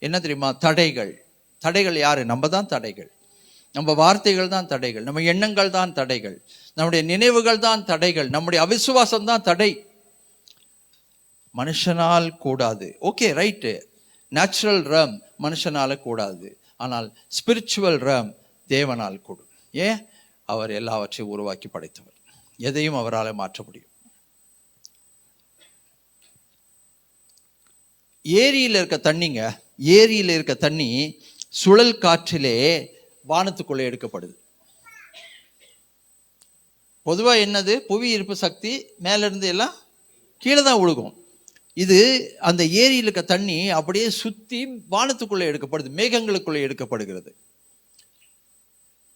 என்ன தெரியுமா? தடைகள் யாரு? நம்ம தான் தடைகள். நம்ம வார்த்தைகள் தான் தடைகள், நம்ம எண்ணங்கள் தான் தடைகள், நம்முடைய நினைவுகள் தான் தடைகள், நம்முடைய அவிசுவாசம் தான் தடை. மனுஷனால் கூடாது, ஓகே ரைட்டு, நேச்சுரல் ரேம் மனுஷனால கூடாது. ஆனால் ஸ்பிரிச்சுவல் ரேம் தேவனால் கூடும். ஏன்? அவர் எல்லாவற்றையும் உருவாக்கி படைத்தவர், எதையும் அவரால் மாற்ற முடியும். ஏரியில் இருக்க தண்ணிங்க, ஏரியில் இருக்க தண்ணி சுழல் காற்றிலே வானத்துக்குள்ளே எடுக்கப்படுது. பொதுவாக என்னது? புவி ஈர்ப்பு சக்தி மேலிருந்து எல்லாம் கீழே தான் விழுகும். இது அந்த ஏரியில் இருக்க தண்ணி அப்படியே சுற்றி வானத்துக்குள்ளே எடுக்கப்படுது, மேகங்களுக்குள்ளே எடுக்கப்படுகிறது.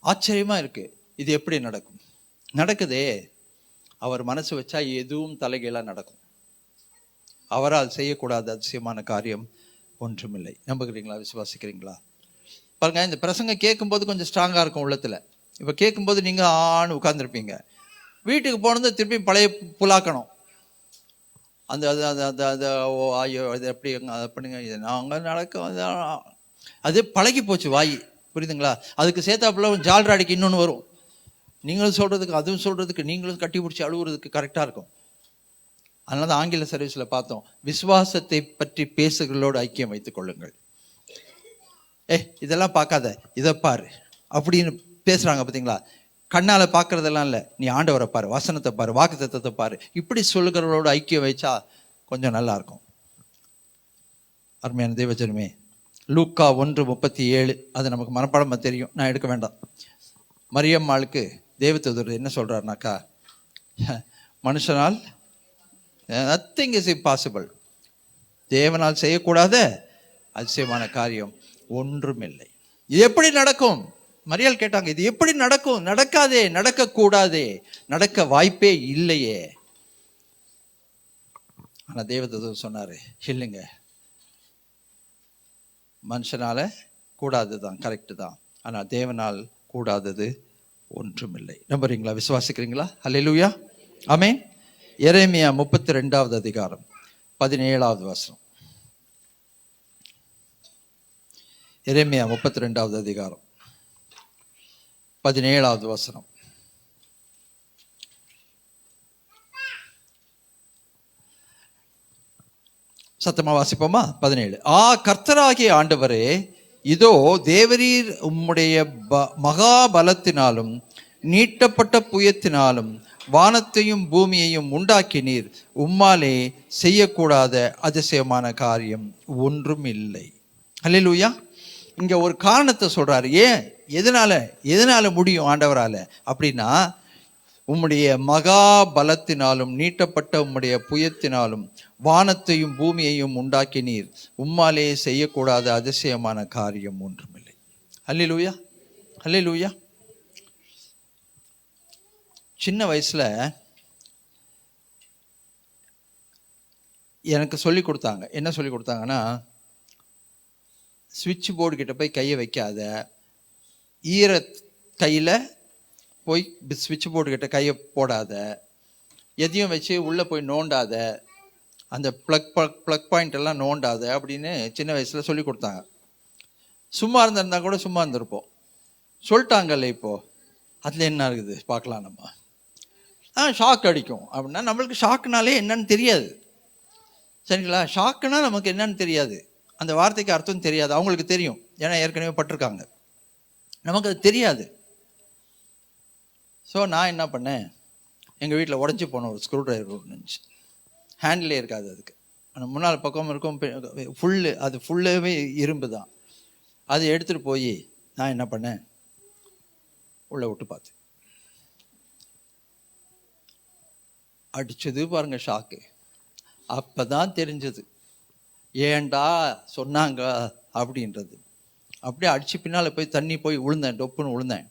ஆச்சரியமா இருக்கு. இது எப்படி நடக்கும்? நடக்குதே. அவர் மனசு வச்சா எதுவும் தலைகீழாக நடக்கும். அவரால் செய்யக்கூடாத அதிசயமான காரியம் ஒன்றுமில்லை. நம்புகிறீங்களா? விசுவாசிக்கிறீங்களா? பாருங்க, இந்த பிரசங்கம் கேட்கும்போது கொஞ்சம் ஸ்ட்ராங்காக இருக்கும் உள்ளத்தில். இப்போ கேட்கும்போது நீங்கள் ஆண் உட்கார்ந்துருப்பீங்க. வீட்டுக்கு போனது திருப்பி பழைய புலாக்கணும். அந்த அது அது அது அது ஓ ஐயோ அது எப்படி அப்படிங்க, இது நாங்கள் நடக்கும், அது பழகி போச்சு வாய், புரியுதுங்களா? அதுக்கு சேர்த்தாப்புல ஜால்ராடிக்கு இன்னொன்று வரும். நீங்களும் சொல்கிறதுக்கு அதுவும் சொல்கிறதுக்கு, நீங்களும் கட்டி பிடிச்சி அழுகுறதுக்கு கரெக்டாக இருக்கும். அதனால தான் ஆங்கில சர்வீஸில் பார்த்தோம், விசுவாசத்தை பற்றி பேசுகிறவர்களோடு ஐக்கியம் வைத்துக் கொள்ளுங்கள். இதெல்லாம் பார்க்காத, இதை பாரு அப்படின்னு பேசுகிறாங்க பார்த்தீங்களா? கண்ணால் பார்க்குறதெல்லாம் இல்லை, நீ ஆண்டவரை பாரு, வசனத்தை பாரு, வாக்குத்தத்தத்தை பாரு, இப்படி சொல்லுகிறவர்களோடு ஐக்கியம் வைச்சா கொஞ்சம் நல்லா இருக்கும். அருமையான தேவஜனமே, லூக்கா 1:37, அது நமக்கு மனப்பாடமாக தெரியும், நான் எடுக்க வேண்டாம். மரியம்மாளுக்கு தேவதூதர் என்ன சொல்கிறாருனாக்கா, மனுஷனால் நத்திங் இஸ் இம்பாசிபிள், தேவனால் செய்யக்கூடாத அதிசயமான காரியம் ஒன்றுமில்லை. இது எப்படி நடக்கும்? மரியாள் கேட்டாங்க, இது எப்படி நடக்கும்? நடக்காதே, நடக்கக்கூடாதே, நடக்க வாய்ப்பே இல்லையே. ஆனால் தேவதூதர் சொன்னார், இல்லைங்க, மனுஷனால கூடாது தான், கரெக்டு தான், ஆனால் தேவனால் கூடாதது ஒன்றுமில்லை. நம்புறீங்களா? விசுவாசிக்கிறீங்களா? அல்லேலூயா, ஆமென். எரேமியா 32வது அதிகாரம் 17வது வசனம். எரேமியா 32வது அதிகாரம் 17வது வசனம். சத்தமா வாசிப்போமா? 17. கர்த்தராகிய ஆண்டவரே, இதோ தேவரீர் உம்முடைய மகாபலத்தினாலும் நீட்டப்பட்ட புயத்தினாலும் வானத்தையும் பூமியையும் உண்டாக்கினீர், உம்மாலே செய்யக்கூடாத அதிசயமான காரியம் ஒன்றும் இல்லை. அல்லேலூயா. இங்க ஒரு காரணத்தை சொல்றாரு. ஏன், எதனால முடியும் ஆண்டவரால அப்படின்னா, உம்முடைய மகா பலத்தினாலும் நீட்டப்பட்ட உம்முடைய புயத்தினாலும் வானத்தையும் பூமியையும் உண்டாக்கினீர், உம்மாலே செய்யக்கூடாத அதிசயமான காரியம் ஒன்றுமில்லை. அல்லேலூயா, அல்லேலூயா. சின்ன வயசுல எனக்கு சொல்லி கொடுத்தாங்க. என்ன சொல்லி கொடுத்தாங்கன்னா, சுவிட்ச் போர்டு கிட்ட போய் கையை வைக்காத, ஈர கையில் போய் சுவிட்ச் போர்டு கிட்ட கையை போடாத, எதையும் வச்சு உள்ளே போய் நோண்டாத, அந்த ப்ளக் பாயிண்ட் எல்லாம் நோண்டாத அப்படின்னு சின்ன வயசில் சொல்லி கொடுத்தாங்க. சும்மா இருந்திருந்தா கூட சும்மா இருந்திருப்போம். சொல்லிட்டாங்கல்ல, இப்போது அதில் என்ன இருக்குது பார்க்கலாம் நம்ம. ஷாக் அடிக்கும் அப்படின்னா, நம்மளுக்கு ஷாக்குனாலே என்னன்னு தெரியாது, சரிங்களா? ஷாக்குனா நமக்கு என்னன்னு தெரியாது, அந்த வார்த்தைக்கு அர்த்தம் தெரியாது. அவங்களுக்கு தெரியும், ஏன்னா ஏற்கனவே பட்டிருக்காங்க. நமக்கு அது தெரியாது. ஸோ நான் என்ன பண்ணேன், எங்கள் வீட்டில் உடஞ்சி போன ஒரு ஸ்க்ரூ டிரைவர் ஒன்று இருந்துச்சு. ஹேண்டிலே இருக்காது அதுக்கு, ஆனால் முன்னால் பக்கம் இருக்கும், அது ஃபுல்லாகவே இரும்பு தான். அதை எடுத்துகிட்டு போய் நான் என்ன பண்ணேன், உள்ளே விட்டு பார்த்தேன். அடிச்சது பாருங்க ஷாக்கு. அப்போ தான் தெரிஞ்சது ஏண்டா சொன்னாங்க அப்படின்றது. அப்படியே அடிச்சு பின்னால் போய் தண்ணி போய் விழுந்தேன், டொப்புன்னு விழுந்தேன்.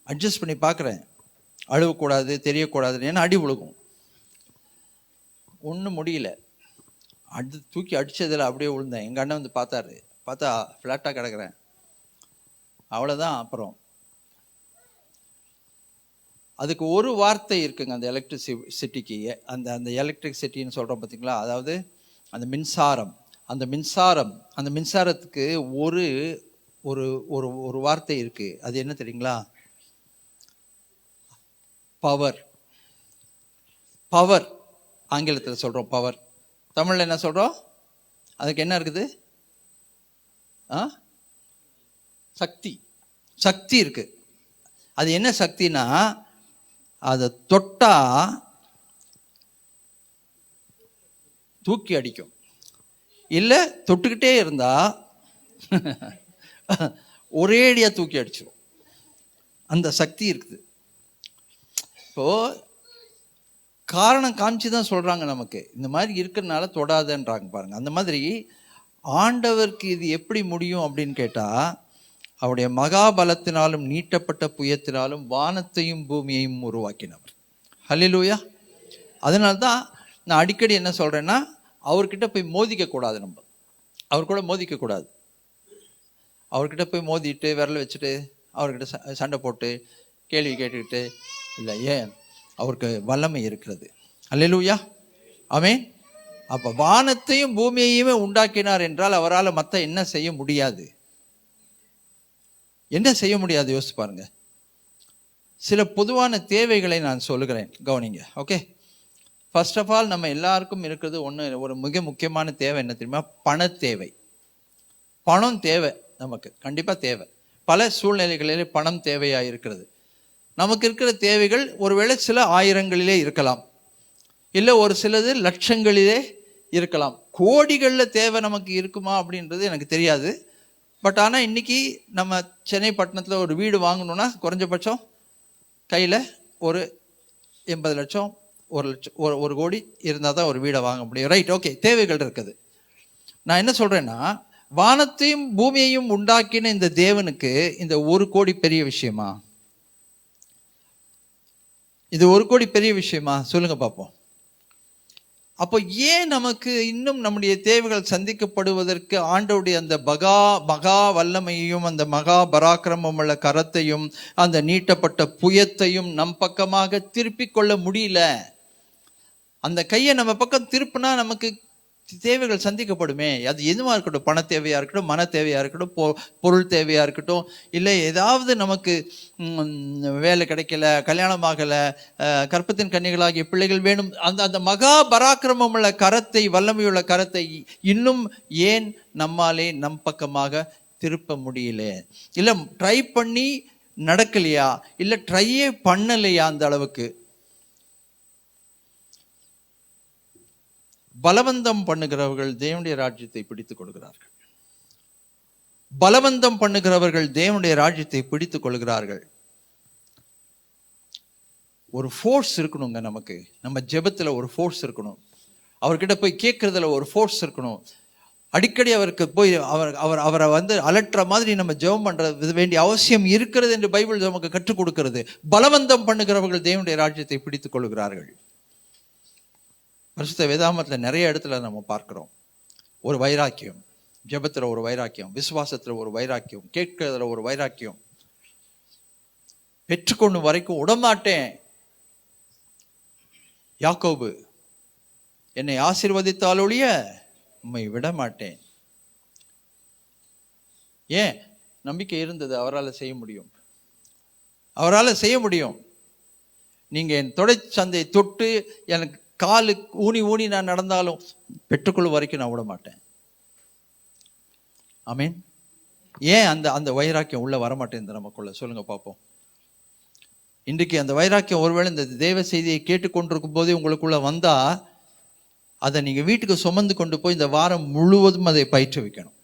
அட்ஜஸ்ட் பண்ணி பார்க்குறேன், அழுவக்கூடாது, தெரியக்கூடாதுன்னு, ஏன்னா அடி விழுகும். ஒன்றும் முடியல, தூக்கி அடித்ததில் அப்படியே விழுந்தேன். எங்கள் அண்ணன் வந்து பார்த்தாரு, பார்த்தா ஃப்ளாட்டாக கிடக்குறேன். அவ்வளோதான். அப்புறம் அதுக்கு ஒரு வார்த்தை இருக்குங்க, அந்த எலக்ட்ரிசிட்டிக்கு. அந்த எலக்ட்ரிசிட்டின்னு சொல்கிறோம் பார்த்தீங்களா, அதாவது அந்த மின்சாரம், அந்த மின்சாரத்துக்கு ஒரு ஒரு ஒரு ஒரு வார்த்தை இருக்குது. அது என்ன தெரியுங்களா? பவர். பவர் ஆங்கிலத்தில் சொல்கிறோம் பவர். தமிழில் என்ன சொல்கிறோம்? அதுக்கு என்ன இருக்குது? சக்தி. சக்தி இருக்குது. அது என்ன சக்தினா, அதை தொட்டா தூக்கி அடிக்கும், இல்லை தொட்டுக்கிட்டே இருந்தா ஒரேடியா தூக்கி அடிச்சிடும். அந்த சக்தி இருக்குது. இப்போ காரணம் காமிச்சு தான் சொல்றாங்க நமக்கு, இந்த மாதிரி இருக்கிறதுனால தொடாதன்றாங்க பாருங்க. அந்த மாதிரி ஆண்டவருக்கு இது எப்படி முடியும் அப்படின்னு கேட்டா, அவருடைய மகாபலத்தினாலும் நீட்டப்பட்ட புயத்தினாலும் வானத்தையும் பூமியையும் உருவாக்கினவர். ஹல்லேலூயா. அதனால தான் நான் அடிக்கடி என்ன சொல்றேன்னா, அவர்கிட்ட போய் மோதிக்க கூடாது. நம்ம அவர் கூட மோதிக்க கூடாது. அவர்கிட்ட போய் மோதிட்டு விரல் வச்சுட்டு அவர்கிட்ட சண்டை போட்டு கேள்வி கேட்டுக்கிட்டு இல்லை. ஏன்? அவருக்கு வல்லமை இருக்கிறது. ஹல்லேலூயா, ஆமென். அப்போ வானத்தையும் பூமியையுமே உண்டாக்கினார் என்றால் அவரால் மற்ற என்ன செய்ய முடியாது? என்ன செய்ய முடியாது? யோசிச்சு பாருங்க. சில பொதுவான தேவைகளை நான் சொல்லுகிறேன், கவனிங்க. ஓகே, ஃபர்ஸ்ட் ஆஃப் ஆல் நம்ம எல்லாருக்கும் இருக்கிறது ஒரு மிக முக்கியமான தேவை என்ன தெரியுமா? பண தேவை. பணம் தேவை, நமக்கு கண்டிப்பாக தேவை. பல சூழ்நிலைகளிலே பணம் தேவையாக இருக்கிறது. நமக்கு இருக்கிற தேவைகள் ஒருவேளை சில ஆயிரங்களிலே இருக்கலாம், இல்லை ஒரு சிலது லட்சங்களிலே இருக்கலாம். கோடிகளில் தேவை நமக்கு இருக்குமா அப்படின்றது எனக்கு தெரியாது. பட் ஆனால் இன்னைக்கு நம்ம சென்னை பட்டணத்தில் ஒரு வீடு வாங்கணும்னா குறைஞ்சபட்சம் கையில் ஒரு 80 லட்சம், 1 லட்சம், 1 கோடி இருந்தால் தான் ஒரு வீடை வாங்க முடியும். ரைட், ஓகே, தேவைகள் இருக்குது. நான் என்ன சொல்கிறேன்னா, வானத்தையும் பூமியையும் உண்டாக்கின இந்த தேவனுக்கு இந்த 1 கோடி பெரிய விஷயமா? இது 1 கோடி பெரிய விஷயமா? சொல்லுங்க பார்ப்போம். அப்போ ஏன் நமக்கு இன்னும் நம்முடைய தேவைகள் சந்திக்கப்படுவதற்கு ஆண்டவருடைய அந்த மகா வல்லமையையும் அந்த மகா பராக்கிரமம் உள்ள கரத்தையும் அந்த நீட்டப்பட்ட புயத்தையும் நம் பக்கமாக திருப்பிக் கொள்ள முடியல? அந்த கையை நம்ம பக்கம் திருப்பினா நமக்கு தேவைகள் சந்திக்கப்படுமே. அது எதுவாக இருக்கட்டும், பண தேவையாக இருக்கட்டும், மன தேவையாக இருக்கட்டும், பொருள் தேவையாக இருக்கட்டும், இல்லை ஏதாவது நமக்கு வேலை கிடைக்கல, கல்யாணம் ஆகலை, கற்பத்தின் கன்னிகளாகிய பிள்ளைகள் வேணும், அந்த மகா பராக்கிரமம் உள்ள கரத்தை, வல்லமையுள்ள கரத்தை இன்னும் ஏன் நம்மாலே நம் பக்கமாக திருப்ப முடியல? இல்லை ட்ரை பண்ணி நடக்கலையா? இல்லை ட்ரையே பண்ணலையா? அந்த அளவுக்கு பலவந்தம் பண்ணுகிறவர்கள் தேவனுடைய ராஜ்யத்தை பிடித்துக் கொள்கிறார்கள். பலவந்தம் பண்ணுகிறவர்கள் தேவனுடைய ராஜ்யத்தை பிடித்துக் கொள்கிறார்கள். ஒரு ஃபோர்ஸ் இருக்கணுங்க நமக்கு. நம்ம ஜெபத்துல ஒரு ஃபோர்ஸ் இருக்கணும். அவர்கிட்ட போய் கேட்கறதுல ஒரு ஃபோர்ஸ் இருக்கணும். அடிக்கடி அவருக்கு போய் அவரை அலட்டுற மாதிரி நம்ம ஜெபம் பண்றது வேண்டிய அவசியம் இருக்கிறது என்று பைபிள் நமக்கு கற்றுக் கொடுக்கிறது. பலவந்தம் பண்ணுகிறவர்கள் தேவனுடைய ராஜ்யத்தை பிடித்துக் கொள்கிறார்கள். பரிசுத்த வேதாகமத்தில் நிறைய இடத்துல நம்ம பார்க்கிறோம். ஒரு வைராக்கியம், ஜெபத்தில் ஒரு வைராக்கியம், விசுவாசத்தில் ஒரு வைராக்கியம், கேட்கிறதுல ஒரு வைராக்கியம். பெற்றுக்கொண்டு வரைக்கும் விடமாட்டேன். யாக்கோபு, என்னை ஆசீர்வதித்தாலொழிய உம்மை விட மாட்டேன். ஏன்? நம்பிக்கை இருந்தது, அவரால் செய்ய முடியும். அவரால் செய்ய முடியும். நீங்க என் தொடை சந்தையை தொட்டு எனக்கு காலு ஊனி நான் நடந்தாலும் பெற்றுக்கொள்ளும் வரைக்கும் நான் விட மாட்டேன். ஆமீன். ஏன் அந்த வைராக்கியம் உள்ள வரமாட்டேன் நமக்குள்ள? சொல்லுங்க பார்ப்போம். இன்றைக்கு அந்த வைராக்கியம் ஒருவேளை இந்த தேவ செய்தியை கேட்டுக்கொண்டிருக்கும் போதே உங்களுக்குள்ள வந்தா, அதை நீங்க வீட்டுக்கு சுமந்து கொண்டு போய் இந்த வாரம் முழுவதும் அதை பயிற்றுவிக்கணும்.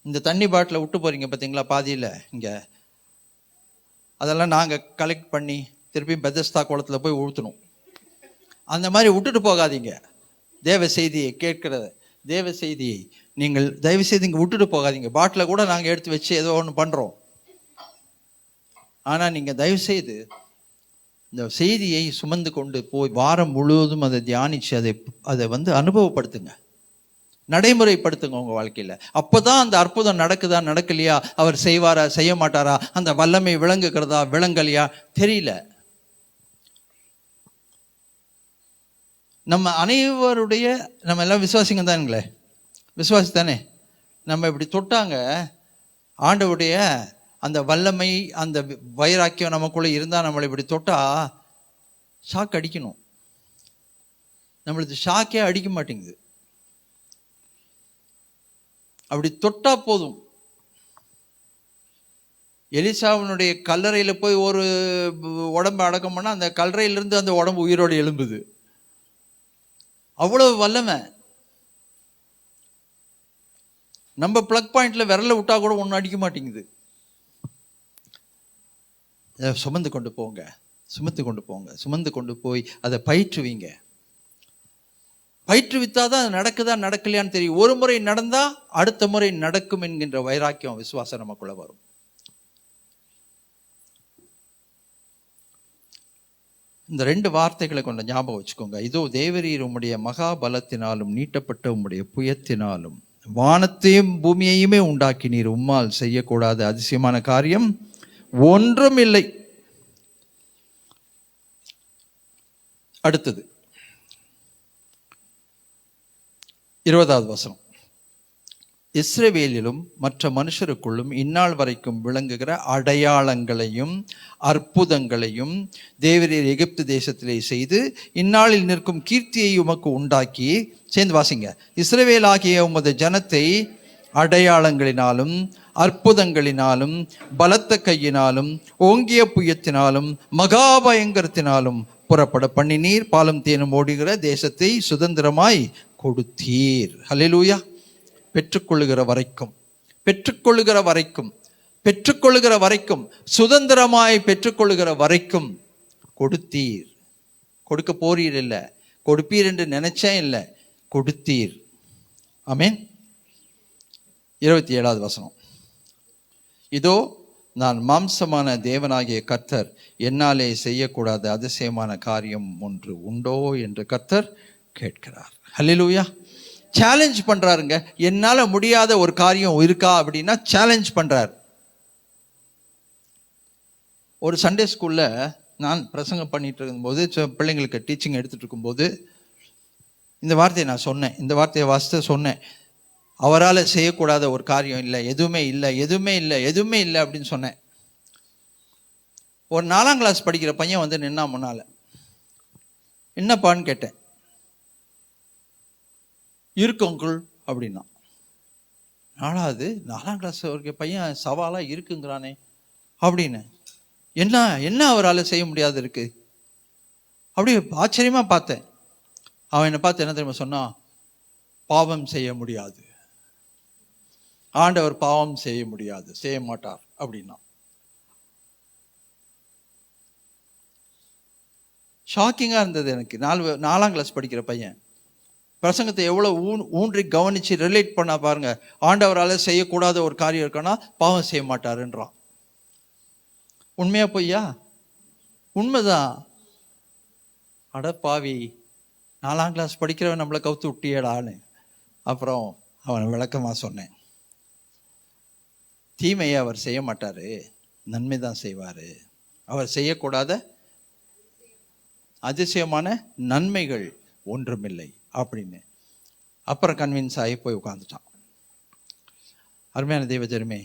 இந்த தண்ணி பாட்டில விட்டு போறீங்க பார்த்தீங்களா பாதியில், இங்க அதெல்லாம் நாங்கள் கலெக்ட் பண்ணி திருப்பி பெதஸ்தா குளத்தில் போய் ஊற்றணும். அந்த மாதிரி விட்டுட்டு போகாதீங்க. தேவ செய்தியை கேட்கிறத, தேவ செய்தியை நீங்கள் தயவு செய்து இங்கே விட்டுட்டு போகாதீங்க. பாட்டில் கூட நாங்கள் எடுத்து வச்சு ஏதோ ஒன்று பண்ணுறோம். ஆனால் நீங்கள் தயவு செய்து இந்த செய்தியை சுமந்து கொண்டு போய் வாரம் முழுவதும் அதை தியானித்து அதை அனுபவப்படுத்துங்க, நடைமுறைப்படுத்துங்க உங்கள் வாழ்க்கையில். அப்போதான் அந்த அற்புதம் நடக்குதா நடக்கலையா, அவர் செய்வாரா செய்ய மாட்டாரா, அந்த வல்லமை விளங்குகிறதா விளங்கலையா தெரியல. நம்ம அனைவருடைய, நம்ம எல்லாம் விசுவாசிங்க தானுங்களே, விசுவாசி தானே. நம்ம இப்படி தொட்டாங்க, ஆண்டவருடைய அந்த வல்லமை அந்த வைராக்கியம் நமக்குள்ளே இருந்தால் நம்மளை இப்படி தொட்டா ஷாக் அடிக்கணும். நம்மளுக்கு ஷாக்கே அடிக்க மாட்டேங்குது. அப்படி தொட்டா போதும். எலிசாவினுடைய கல்லறையில் போய் ஒரு உடம்பு அடக்கம் பண்ணால் அந்த கல்லறையிலிருந்து அந்த உடம்பு உயிரோடு எழும்புது. அவ்வளவு வல்லமை. நம்ம பிளக் பாயிண்ட்ல விரல விட்டா கூட ஒன்றும் அடிக்க மாட்டேங்குது. சுமந்து கொண்டு போங்க, சுமந்து கொண்டு போங்க, சுமந்து கொண்டு போய் அதை பயிற்றுவீங்க. பயிற்றுவித்தாதான் அது நடக்குதா நடக்கலையான்னு தெரியும். ஒரு முறை நடந்தா அடுத்த முறை நடக்கும் என்கின்ற வைராக்கியம், விசுவாசம் நமக்குள்ள வரும். இந்த 2 வார்த்தைகளை கொண்ட ஞாபகம் வச்சுக்கோங்க. இதோ தேவரீர் உம்முடைய மகாபலத்தினாலும் நீட்டப்பட்ட உம்முடைய புயத்தினாலும் வானத்தையும் பூமியையுமே உண்டாக்கினீர். உம்மால் செய்யக்கூடாத அதிசயமான காரியம் ஒன்றும் இல்லை. அடுத்தது 20வது வசனம். இஸ்ரவேலிலும் மற்ற மனுஷருக்குள்ளும் இந்நாள் வரைக்கும் விளங்குகிற அடையாளங்களையும் அற்புதங்களையும் தேவரீர் எகிப்து தேசத்திலே செய்து இந்நாளில் நிற்கும் கீர்த்தியை உமக்கு உண்டாக்கி. சேர்ந்து வாசிங்க. இஸ்ரவேல் ஆகிய உமது ஜனத்தை அடையாளங்களினாலும் அற்புதங்களினாலும் பலத்த கையினாலும் ஓங்கிய புயத்தினாலும் மகாபயங்கரத்தினாலும் புறப்பட பண்ணினீர், பாலும் தேனும் ஓடுகிற தேசத்தை சுதந்திரமாய் கொடுத்தீர். ஹல்லேலூயா. பெற்றுக்கொள்ளுகிற வரைக்கும், பெற்றுக்கொள்ளுகிற வரைக்கும், பெற்றுக்கொள்ளுகிற வரைக்கும், சுதந்திரமாய் பெற்றுக்கொள்ளுகிற வரைக்கும் கொடுத்தீர். கொடுக்க போறீர் இல்லை, கொடுப்பீர் என்று நினைச்சேன் இல்லை, கொடுத்தீர். ஆமென். 27வது வசனம். இதோ நான் மாம்சமான தேவனாகிய கர்த்தர், என்னாலே செய்யக்கூடாத அதிசயமான காரியம் ஒன்று உண்டோ என்று கர்த்தர் கேட்கிறார். ஹல்லேலூயா. சேலஞ்ச் பண்றாருங்க. என்னால முடியாத ஒரு காரியம் இருக்கா அப்படின்னா சேலஞ்ச் பண்றார். ஒரு சண்டே ஸ்கூல்ல நான் பிரசங்கம் பண்ணிட்டு இருக்கும்போது, பிள்ளைங்களுக்கு டீச்சிங் எடுத்துட்டு இருக்கும்போது இந்த வார்த்தையை நான் சொன்னேன். இந்த வார்த்தையை வாசித்து சொன்னேன், அவரால் செய்யக்கூடாத ஒரு காரியம் இல்லை, எதுவுமே இல்லை, எதுவுமே இல்லை, எதுவுமே இல்லை அப்படின்னு சொன்னேன். ஒரு 4ஆம் கிளாஸ் படிக்கிற பையன் வந்து நின்னா முன்னால. என்னப்பான்னு கேட்டேன். இருக்கு அங்குள் அப்படின்னா. 4ஆம் கிளாஸ் ஒரு பையன் சவாலா இருக்குங்கிறானே அப்படின்னு. என்ன அவரால் செய்ய முடியாது இருக்கு அப்படி ஆச்சரியமா பார்த்தேன். அவன் என்னை பார்த்து என்ன தெரியுமா சொன்னான்? பாவம் செய்ய முடியாது, ஆண்டவர் பாவம் செய்ய முடியாது, செய்ய மாட்டார் அப்படின்னா. ஷாக்கிங்கா இருந்தது எனக்கு. 4ஆம் கிளாஸ் படிக்கிற பையன் பிரசங்கத்தை எவ்வளவு ஊன்றி கவனிச்சு ரிலேட் பண்ணா பாருங்க. ஆண்டவரால் செய்யக்கூடாத ஒரு காரியம் இருக்குன்னா பாவம் செய்ய மாட்டாருன்றான். உண்மையா பொய்யா? உண்மைதான். அடப்பாவி, 4ஆம் கிளாஸ் படிக்கிறவன் நம்மளை கவுத்து விட்டியடான்னு. அப்புறம் அவனை விளக்கமா சொன்னேன். தீமையை அவர் செய்ய மாட்டாரு, நன்மை தான் செய்வாரு. அவர் செய்யக்கூடாத அதிசயமான நன்மைகள் ஒன்றுமில்லை அப்படின்னு. அப்புறம் கன்வின்ஸ் ஆகி போய் உட்காந்துட்டான். அருமையான தெய்வஜனமே,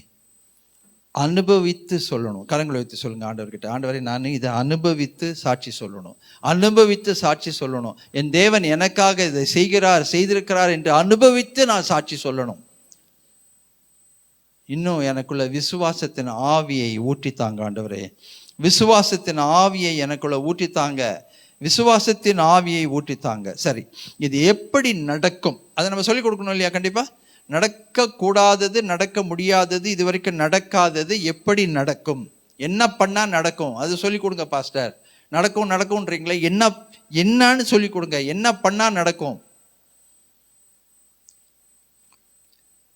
அனுபவித்து சொல்லணும். கரங்களை வைத்து சொல்லுங்க ஆண்டவர்கிட்ட, ஆண்டவரே நான் இதை அனுபவித்து சாட்சி சொல்லணும், அனுபவித்து சாட்சி சொல்லணும். என் தேவன் எனக்காக இதை செய்கிறார், செய்திருக்கிறார் என்று அனுபவித்து நான் சாட்சி சொல்லணும். இன்னும் எனக்குள்ள விசுவாசத்தின் ஆவியை ஊற்றித்தாங்க ஆண்டவரே, விசுவாசத்தின் ஆவியை எனக்குள்ள ஊற்றித்தாங்க, விசுவாசத்தின் ஆவியை ஊற்றித்தாங்க. சரி, இது எப்படி நடக்கும் அதை நம்ம சொல்லிக் கொடுக்கணும் இல்லையா? கண்டிப்பா. நடக்கக்கூடாதது, நடக்க முடியாதது, இது வரைக்கும் நடக்காதது எப்படி நடக்கும், என்ன பண்ணா நடக்கும், அது சொல்லிக் கொடுங்க பாஸ்டர். நடக்கும் நடக்கும்ன்றீங்களே, என்னன்னு சொல்லிக் கொடுங்க. என்ன பண்ணா நடக்கும்?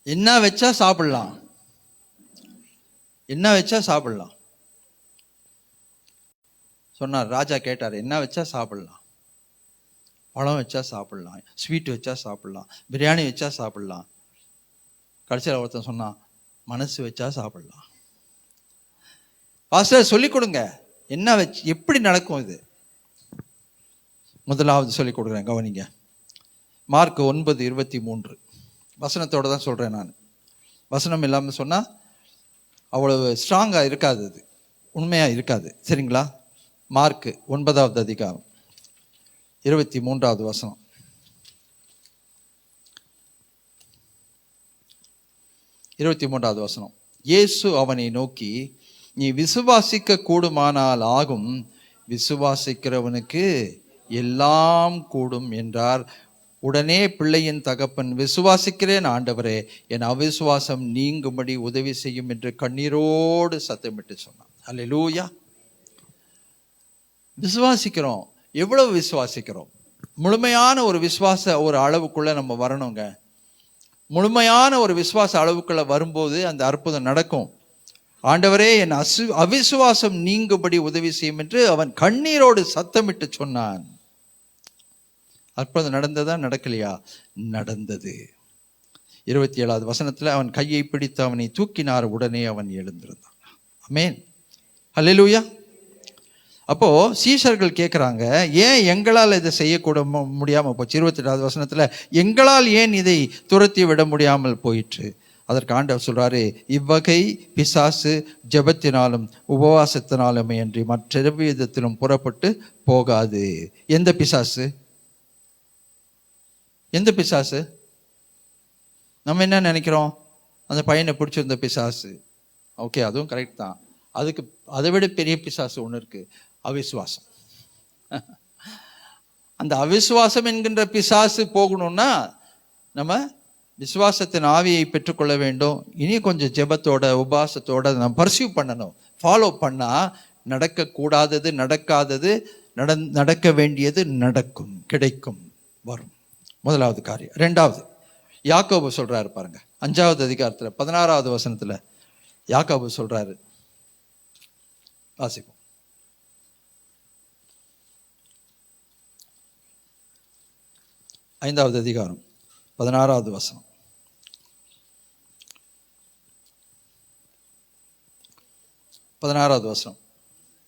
என்ன வச்சா சாப்பிடலாம், என்ன வச்சா சாப்பிடலாம் சொன்னார். ராஜா கேட்டார், என்ன வச்சா சாப்பிடலாம்? பழம் வச்சா சாப்பிடலாம், ஸ்வீட் வச்சா சாப்பிடலாம், பிரியாணி வச்சா சாப்பிடலாம். கடைசியில் ஒருத்தன் சொன்னான், மனசு வச்சா சாப்பிடலாம். பாஸ்டர் சொல்லிக் கொடுங்க, என்ன வச்சு எப்படி நடக்கும் இது? முதலாவது சொல்லிக் கொடுக்குறேன், கவனிங்க. மார்க் 9:23 வசனத்தோட தான் சொல்றேன் நான். வசனம் இல்லாமல் சொன்னா அவ்வளவு ஸ்ட்ராங்கா இருக்காது, அது உண்மையா இருக்காது. சரிங்களா? மார்க் 9வது அதிகாரம் 23வது வசனம். இயேசு அவனை நோக்கி, நீ விசுவாசிக்க கூடுமானால் ஆகும், விசுவாசிக்கிறவனுக்கு எல்லாம் கூடும் என்றார். உடனே பிள்ளையின் தகப்பன், விசுவாசிக்கிறேன் ஆண்டவரே, என் அவிசுவாசம் நீங்கும்படி உதவி செய்யும் என்று கண்ணீரோடு சத்தமிட்டு சொன்னான். அல்லேலூயா. விசுவாசிக்கிறோம். எவ்வளவு விசுவாசிக்கிறோம்? முழுமையான ஒரு விசுவாச ஒரு அளவுக்குள்ள நம்ம வரணுங்க. முழுமையான ஒரு விசுவாச அளவுக்குள்ள வரும்போது அந்த அற்புதம் நடக்கும். ஆண்டவரே, என் அவிசுவாசம் நீங்கும்படி உதவி செய்யும் என்று அவன் கண்ணீரோடு சத்தமிட்டு சொன்னான். அற்புதம் நடந்ததா நடக்கலையா? நடந்தது. 27வது வசனத்துல, அவன் கையை பிடித்து அவனை தூக்கினார், உடனே அவன் எழுந்திருந்தான். ஆமென். அல்லேலூயா. அப்போ சீஷர்கள் கேட்குறாங்க, ஏன் எங்களால் இதை செய்யக்கூட முடியாமல் போச்சு? 28வது வசனத்துல, எங்களால் ஏன் இதை துரத்தி விட முடியாமல் போயிற்று? அதற்கு ஆண்டவர் சொல்றாரு, இவ்வகை பிசாசு ஜெபத்தினாலும் உபவாசத்தினாலுமே அன்றி மற்ற விதத்திலும் புறப்பட்டு போகாது. எந்த பிசாசு? எந்த பிசாசு? நம்ம என்ன நினைக்கிறோம்? அந்த பையனை பிடிச்சிருந்த பிசாசு. ஓகே, அதுவும் கரெக்ட் தான். அதுக்கு அதை விட பெரிய பிசாசு ஒன்று இருக்கு, அவிசுவாசம். அந்த அவிசுவாசம் என்கின்ற பிசாசு போகணும்னா நம்ம விசுவாசத்தின் ஆவியை பெற்றுக்கொள்ள வேண்டும். இனி கொஞ்சம் ஜெபத்தோட உபாசத்தோட நம்ம பர்சியூ பண்ணணும். ஃபாலோ பண்ணால் நடக்கக்கூடாதது நடக்காதது, நடக்க வேண்டியது நடக்கும், கிடைக்கும், வரும். முதலாவது காரியம். ரெண்டாவது, யாக்கோபு சொல்றாரு பாருங்க, 5வது அதிகாரத்தில் 16வது வசனத்துல யாக்கோபு சொல்றாரு, வாசிப்போம். 5வது அதிகாரம் 16வது வசனம்.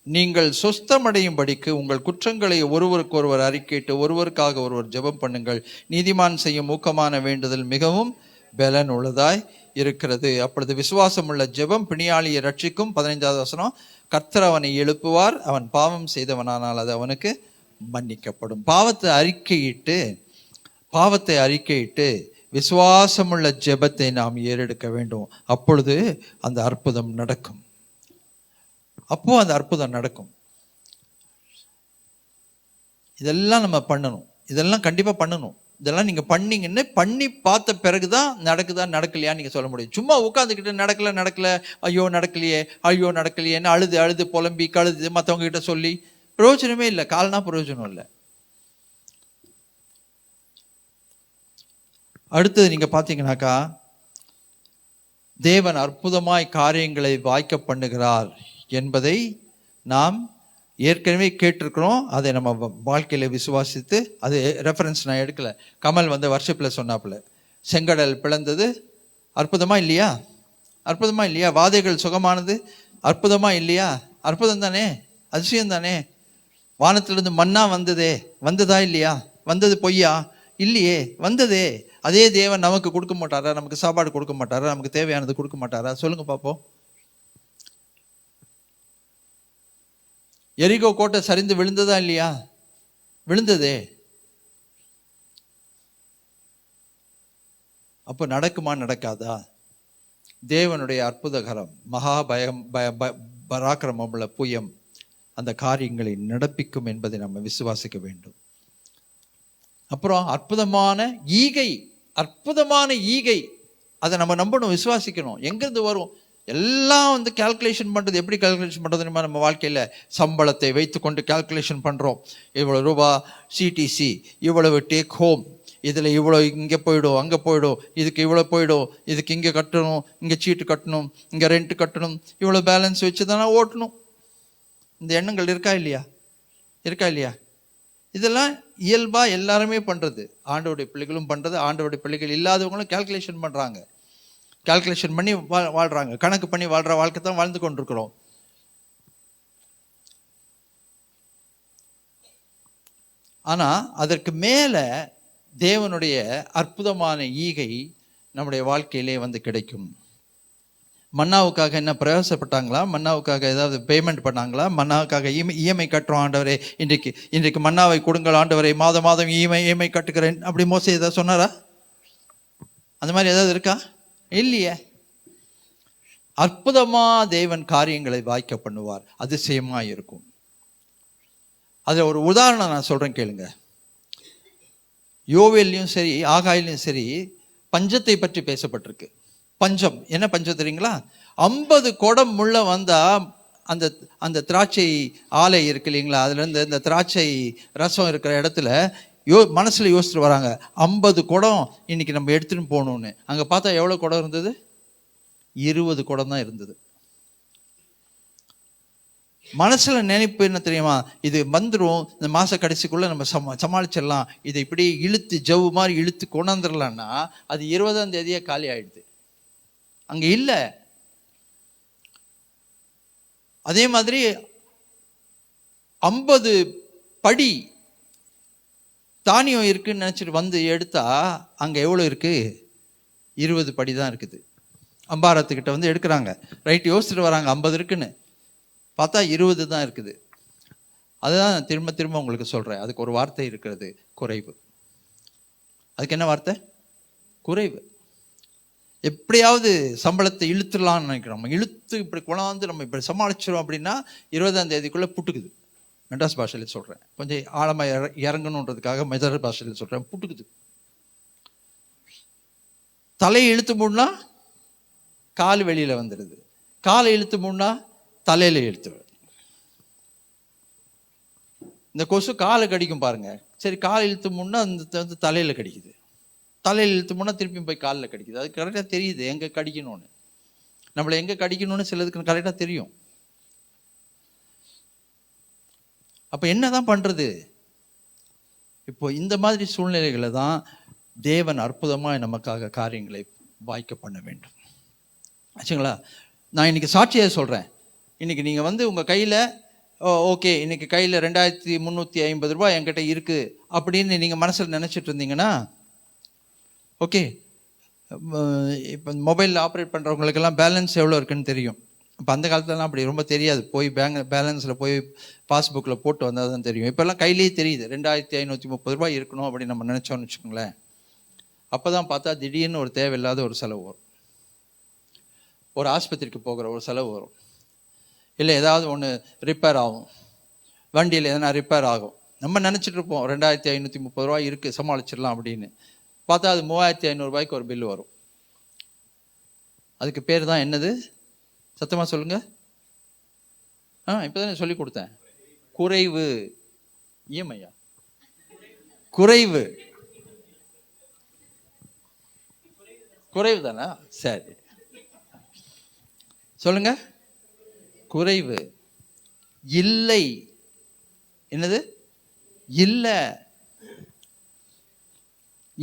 நீங்கள் சொஸ்தமடையும்படிக்கு உங்கள் குற்றங்களை ஒருவருக்கு ஒருவர் அறிக்கையிட்டு ஒருவருக்காக ஒருவர் ஜெபம் பண்ணுங்கள். நீதிமான் செய்யும் ஊக்கமான வேண்டுதல் மிகவும் பலன் உள்ளதாய் இருக்கிறது. அப்பொழுது விசுவாசம் உள்ள ஜெபம் பிணியாளியை ரட்சிக்கும். 15வது வசனம், கர்த்தர் அவனை எழுப்புவார், அவன் பாவம் செய்தவனானால் அது அவனுக்கு மன்னிக்கப்படும். பாவத்தை அறிக்கையிட்டு விசுவாசமுள்ள ஜெபத்தை நாம் ஏறெடுக்க வேண்டும். அப்பொழுது அந்த அற்புதம் நடக்கும். இதெல்லாம் நம்ம பண்ணணும். இதெல்லாம் கண்டிப்பாக பண்ணணும். இதெல்லாம் நீங்கள் பண்ணீங்கன்னு பண்ணி பார்த்த பிறகுதான் நடக்குதா நடக்கலையா நீங்கள் சொல்ல முடியும். சும்மா உட்காந்துக்கிட்டு நடக்கல ஐயோ நடக்கலையேன்னு அழுது புலம்பி கழுது மற்றவங்க கிட்ட சொல்லி பிரயோஜனமே இல்லை. கால்னா பிரயோஜனம் இல்லை. அடுத்தது நீங்கள் பார்த்தீங்கன்னாக்கா, தேவன் அற்புதமாய் காரியங்களை வாய்க்க பண்ணுகிறார் என்பதை நாம் ஏற்கனவே கேட்டிருக்கிறோம். அதை நம்ம வாழ்க்கையில் விசுவாசித்து, அது ரெஃபரன்ஸ் நான் எடுக்கல, கமல் வர்ஷிப்பில் சொன்னாப்புல, செங்கடல் பிளந்தது அற்புதமா இல்லையா? வாதைகள் சுகமானது அற்புதமா இல்லையா? அற்புதம் தானே, அதிசயம் தானே. வானத்திலிருந்து மன்னா வந்ததா இல்லையா? வந்தது பொய்யா? இல்லையே, வந்ததே. அதே தேவன் நமக்கு கொடுக்க மாட்டாரா? நமக்கு சாப்பாடு கொடுக்க மாட்டாரா? நமக்கு தேவையானது கொடுக்க மாட்டாரா? சொல்லுங்க பார்ப்போம். எரிகோ கோட்டை சரிந்து விழுந்ததா இல்லையா? விழுந்ததே. அப்போ நடக்குமா நடக்காதா? தேவனுடைய அற்புதகரம், மகா பராக்கிரமம் உள்ள புயம் அந்த காரியங்களை நடப்பிக்கும் என்பதை நம்ம விசுவாசிக்க வேண்டும். அப்புறம் அற்புதமான ஈகை, அதை நம்ம நம்பணும், விசுவாசிக்கணும். எங்கிருந்து வரும்? எல்லாம் கால்குலேஷன் பண்ணுறது. எப்படி கால்குலேஷன் பண்ணுறது? நம்ம வாழ்க்கையில் சம்பளத்தை வைத்துக்கொண்டு கால்குலேஷன் பண்ணுறோம். இவ்வளோ ரூபா சிடிசி, இவ்வளவு டேக் ஹோம், இதில் இவ்வளோ இங்கே போயிடும், அங்கே போயிடும், இதுக்கு இவ்வளோ போயிடும், இதுக்கு இங்கே கட்டணும், இங்கே சீட்டு கட்டணும், இங்கே ரெண்ட் கட்டணும், இவ்வளோ பேலன்ஸ் வச்சு தானே ஓட்டணும். இந்த எண்ணங்கள் இருக்கா இல்லையா? இதெல்லாம் இயல்பாக எல்லாருமே பண்ணுறது. ஆண்டவருடைய பிள்ளைகளும் பண்ணுறது, ஆண்டவருடைய பிள்ளைகள் இல்லாதவங்களும் கால்குலேஷன் பண்ணுறாங்க. கால்குலேஷன் பண்ணி வாழ்கிறாங்க. கணக்கு பண்ணி வாழ்கிற வாழ்க்கை தான் வாழ்ந்து கொண்டிருக்கிறோம். ஆனால் அதற்கு மேலே தேவனுடைய அற்புதமான ஈகை நம்முடைய வாழ்க்கையிலே கிடைக்கும். மன்னாவுக்காக என்ன பிரயாசப்பட்டாங்களா? மன்னாவுக்காக ஏதாவது பேமெண்ட் பண்ணாங்களா? மன்னாவுக்காக இஎம்ஐ கட்டுறோம் ஆண்டவரே, இன்றைக்கு மன்னாவை கொடுங்கள் ஆண்டவரே, மாதம் இஎம்ஐ கட்டுக்கிறேன், அப்படி மோசம் ஏதாவது சொன்னாரா? அந்த மாதிரி ஏதாவது இருக்கா? இல்லையே. அற்புதமா தேவன் காரியங்களை வாய்க்க பண்ணுவார், அதிசயமா இருக்கும். அதில் ஒரு உதாரணம் நான் சொல்றேன் கேளுங்க. யோவேல்லையும் சரி ஆகாயிலையும் சரி பஞ்சத்தை பற்றி பேசப்பட்டிருக்கு. பஞ்சம் என்ன பஞ்சம் தெரியுங்களா? 50 குடம் முள்ள வந்தா அந்த திராட்சை ஆலை இருக்கு இல்லைங்களா, அதுல இருந்து இந்த திராட்சை ரசம் இருக்கிற இடத்துல மனசுல யோசிச்சுட்டு வராங்க, 50 குடம் இன்னைக்கு நம்ம எடுத்துட்டு போகணும்னு. அங்க பார்த்தா எவ்வளவு குடம் இருந்தது? 20 குடம் தான் இருந்தது. மனசுல நினைப்பு என்ன தெரியுமா? இது வந்துடும், இந்த மாச கடைசிக்குள்ள நம்ம சமாளிச்சிடலாம், இதை இப்படி இழுத்து ஜவ்வு மாதிரி இழுத்து கொண்டாந்துடலாம்னா அது 20ஆம் தேதியே காலி ஆயிடுது, அங்க இல்லை. அதே மாதிரி 50 படி தானியம் இருக்குன்னு நினைச்சிட்டு எடுத்தா அங்க எவ்வளவு இருக்கு? 20 படி தான் இருக்குது. அம்பாரத்துக்கிட்ட எடுக்கிறாங்க, ரைட், யோசிச்சுட்டு வராங்க 50 இருக்குன்னு, பார்த்தா 20 தான் இருக்குது. அதுதான் திரும்ப திரும்ப உங்களுக்கு சொல்றேன். அதுக்கு ஒரு வார்த்தை இருக்கிறது, குறைவு. அதுக்கு என்ன வார்த்தை? குறைவு. எப்படியாவது சம்பளத்தை இழுத்துடலாம்னு நினைக்கிறோம். நம்ம இழுத்து இப்படி கொண்டாந்து நம்ம இப்படி சமாளிச்சிடும் அப்படின்னா 20ஆம் தேதிக்குள்ள புட்டுக்குது. மெட்ராஸ் பாஷையில் சொல்கிறேன், கொஞ்சம் ஆழமாக இறங்கணுன்றதுக்காக மெட்ராஸ் பாஷையில் சொல்கிறேன். புட்டுக்குது. தலையை இழுத்து மூடனா கால் வெளியில் வந்துடுது, காலை இழுத்து மூடனா தலையில் இழுத்து. இந்த கொசு காலை கடிக்கும் பாருங்க, சரி காலை இழுத்து மூடனா அந்த தலையில் கடிக்குது, தலையில் இழுத்து மூடனா திருப்பியும் போய் காலில் கடிக்குது. அது கரெக்டாக தெரியுது எங்கே கடிக்கணும்னு, நம்மளை எங்கே கடிக்கணும்னு சிலதுக்கு கரெக்டாக தெரியும். அப்போ என்னதான் பண்ணுறது? இப்போ இந்த மாதிரி சூழ்நிலைகளை தான் தேவன் அற்புதமாக நமக்காக காரியங்களை வாய்க்க பண்ண வேண்டும். ஆச்சுங்களா? நான் இன்னைக்கு சாட்சியாக சொல்கிறேன். இன்னைக்கு நீங்கள் வந்து உங்கள் கையில் ஓகே இன்னைக்கு கையில் 2350 ரூபாய் என்கிட்ட இருக்குது அப்படின்னு நீங்கள் மனசில் நினச்சிட்டு இருந்தீங்கன்னா ஓகே, இப்போ மொபைலில் ஆப்ரேட் பண்ணுறவங்களுக்கெல்லாம் பேலன்ஸ் எவ்வளோ இருக்குன்னு தெரியும். இப்போ அந்த காலத்துலலாம் அப்படி ரொம்ப தெரியாது, போய் பேலன்ஸில் போய் பாஸ்புக்கில் போட்டு வந்தால் தான் தெரியும். இப்போல்லாம் கையிலேயே தெரியுது 2530 ரூபாய் இருக்கணும் அப்படின்னு நம்ம நினச்சோன்னு வச்சுக்கோங்களேன். அப்போ தான் பார்த்தா திடீர்னு ஒரு தேவையில்லாத ஒரு செலவு வரும், ஒரு ஆஸ்பத்திரிக்கு போகிற ஒரு செலவு வரும், இல்லை ஏதாவது ஒன்று ரிப்பேர் ஆகும், வண்டியில் எதனா ரிப்பேர் ஆகும். நம்ம நினச்சிட்டு இருப்போம் 2530 ரூபாய் இருக்குது சமாளிச்சிடலாம் அப்படின்னு. பார்த்தா அது 3500 ரூபாய்க்கு ஒரு பில்லு வரும். அதுக்கு பேர் தான் என்னது? சத்தமாக சொல்லுங்க. இப்போ தானே சொல்லி கொடுத்தேன், குறைவு. ஐயா குறைவு, குறைவு தானே? சரி சொல்லுங்க. குறைவு இல்லை. என்னது? இல்லை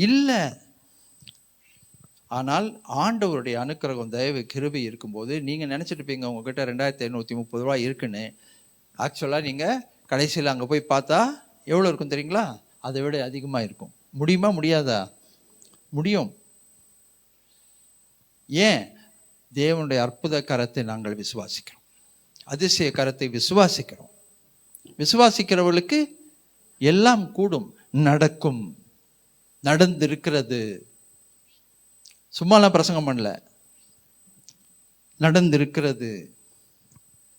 இல்லை. ஆனால் ஆண்டவருடைய அனுக்கிரகம் தயவு கிருபை இருக்கும்போது நீங்கள் நினச்சிட்டு இருப்பீங்க உங்ககிட்ட 2530 ரூபாய் இருக்குன்னு. ஆக்சுவலாக நீங்கள் கடைசியில் அங்கே போய் பார்த்தா எவ்வளோ இருக்கும் தெரியுங்களா? அதை விட அதிகமாக இருக்கும். முடியுமா முடியாதா? முடியும். ஏன்? தேவனுடைய அற்புத கரத்தை நாங்கள் விசுவாசிக்கிறோம், அதிசய கரத்தை விசுவாசிக்கிறோம். விசுவாசிக்கிறவர்களுக்கு எல்லாம் கூடும், நடக்கும், நடந்திருக்கிறது. சும்மாலாம் பிரசங்கம் பண்ணல, நடந்திருக்கிறது.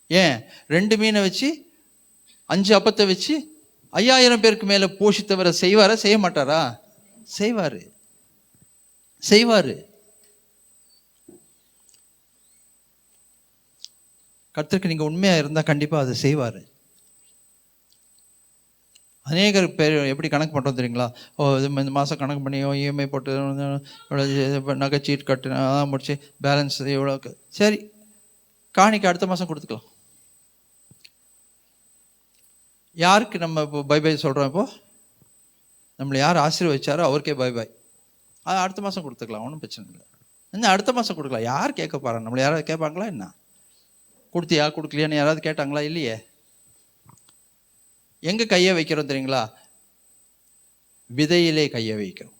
ஏன்? 2 மீனை வச்சு 5 அப்பத்தை வச்சு 5000 பேருக்கு மேல போஷித்தவரை செய்வாரா செய்ய மாட்டாரா? செய்வாரு, செய்வாரு. கர்த்தருக்கு நீங்க உண்மையா இருந்தா கண்டிப்பா அதை செய்வாரு. அநேகர் பேர் எப்படி கணக்கு பண்ணுறோம் தெரியுங்களா? இந்த மாதம் கணக்கு பண்ணி இஎம்ஐ போட்டு இவ்வளோ நகை சீட் கட்டு அதான் முடிச்சு பேலன்ஸ் எவ்வளோ, சரி காணிக்கு அடுத்த மாதம் கொடுத்துக்கலாம். யாருக்கு நம்ம இப்போ பை பை சொல்கிறோம்? இப்போது நம்மளை யார் ஆசீர்வதிச்சாரோ அவருக்கே பை பை. அது அடுத்த மாதம் கொடுத்துக்கலாம், ஒன்றும் பிரச்சனை இல்லை. என்ன அடுத்த மாதம் கொடுக்கலாம், யார் கேட்க போகிறாங்க? நம்மளை யாராவது கேட்பாங்களா? என்ன கொடுத்தியா கொடுக்கலையான்னு யாராவது கேட்டாங்களா? இல்லையே. எங்கே கையை வைக்கிறோம் தெரியுங்களா? விதையிலே கையை வைக்கிறோம்.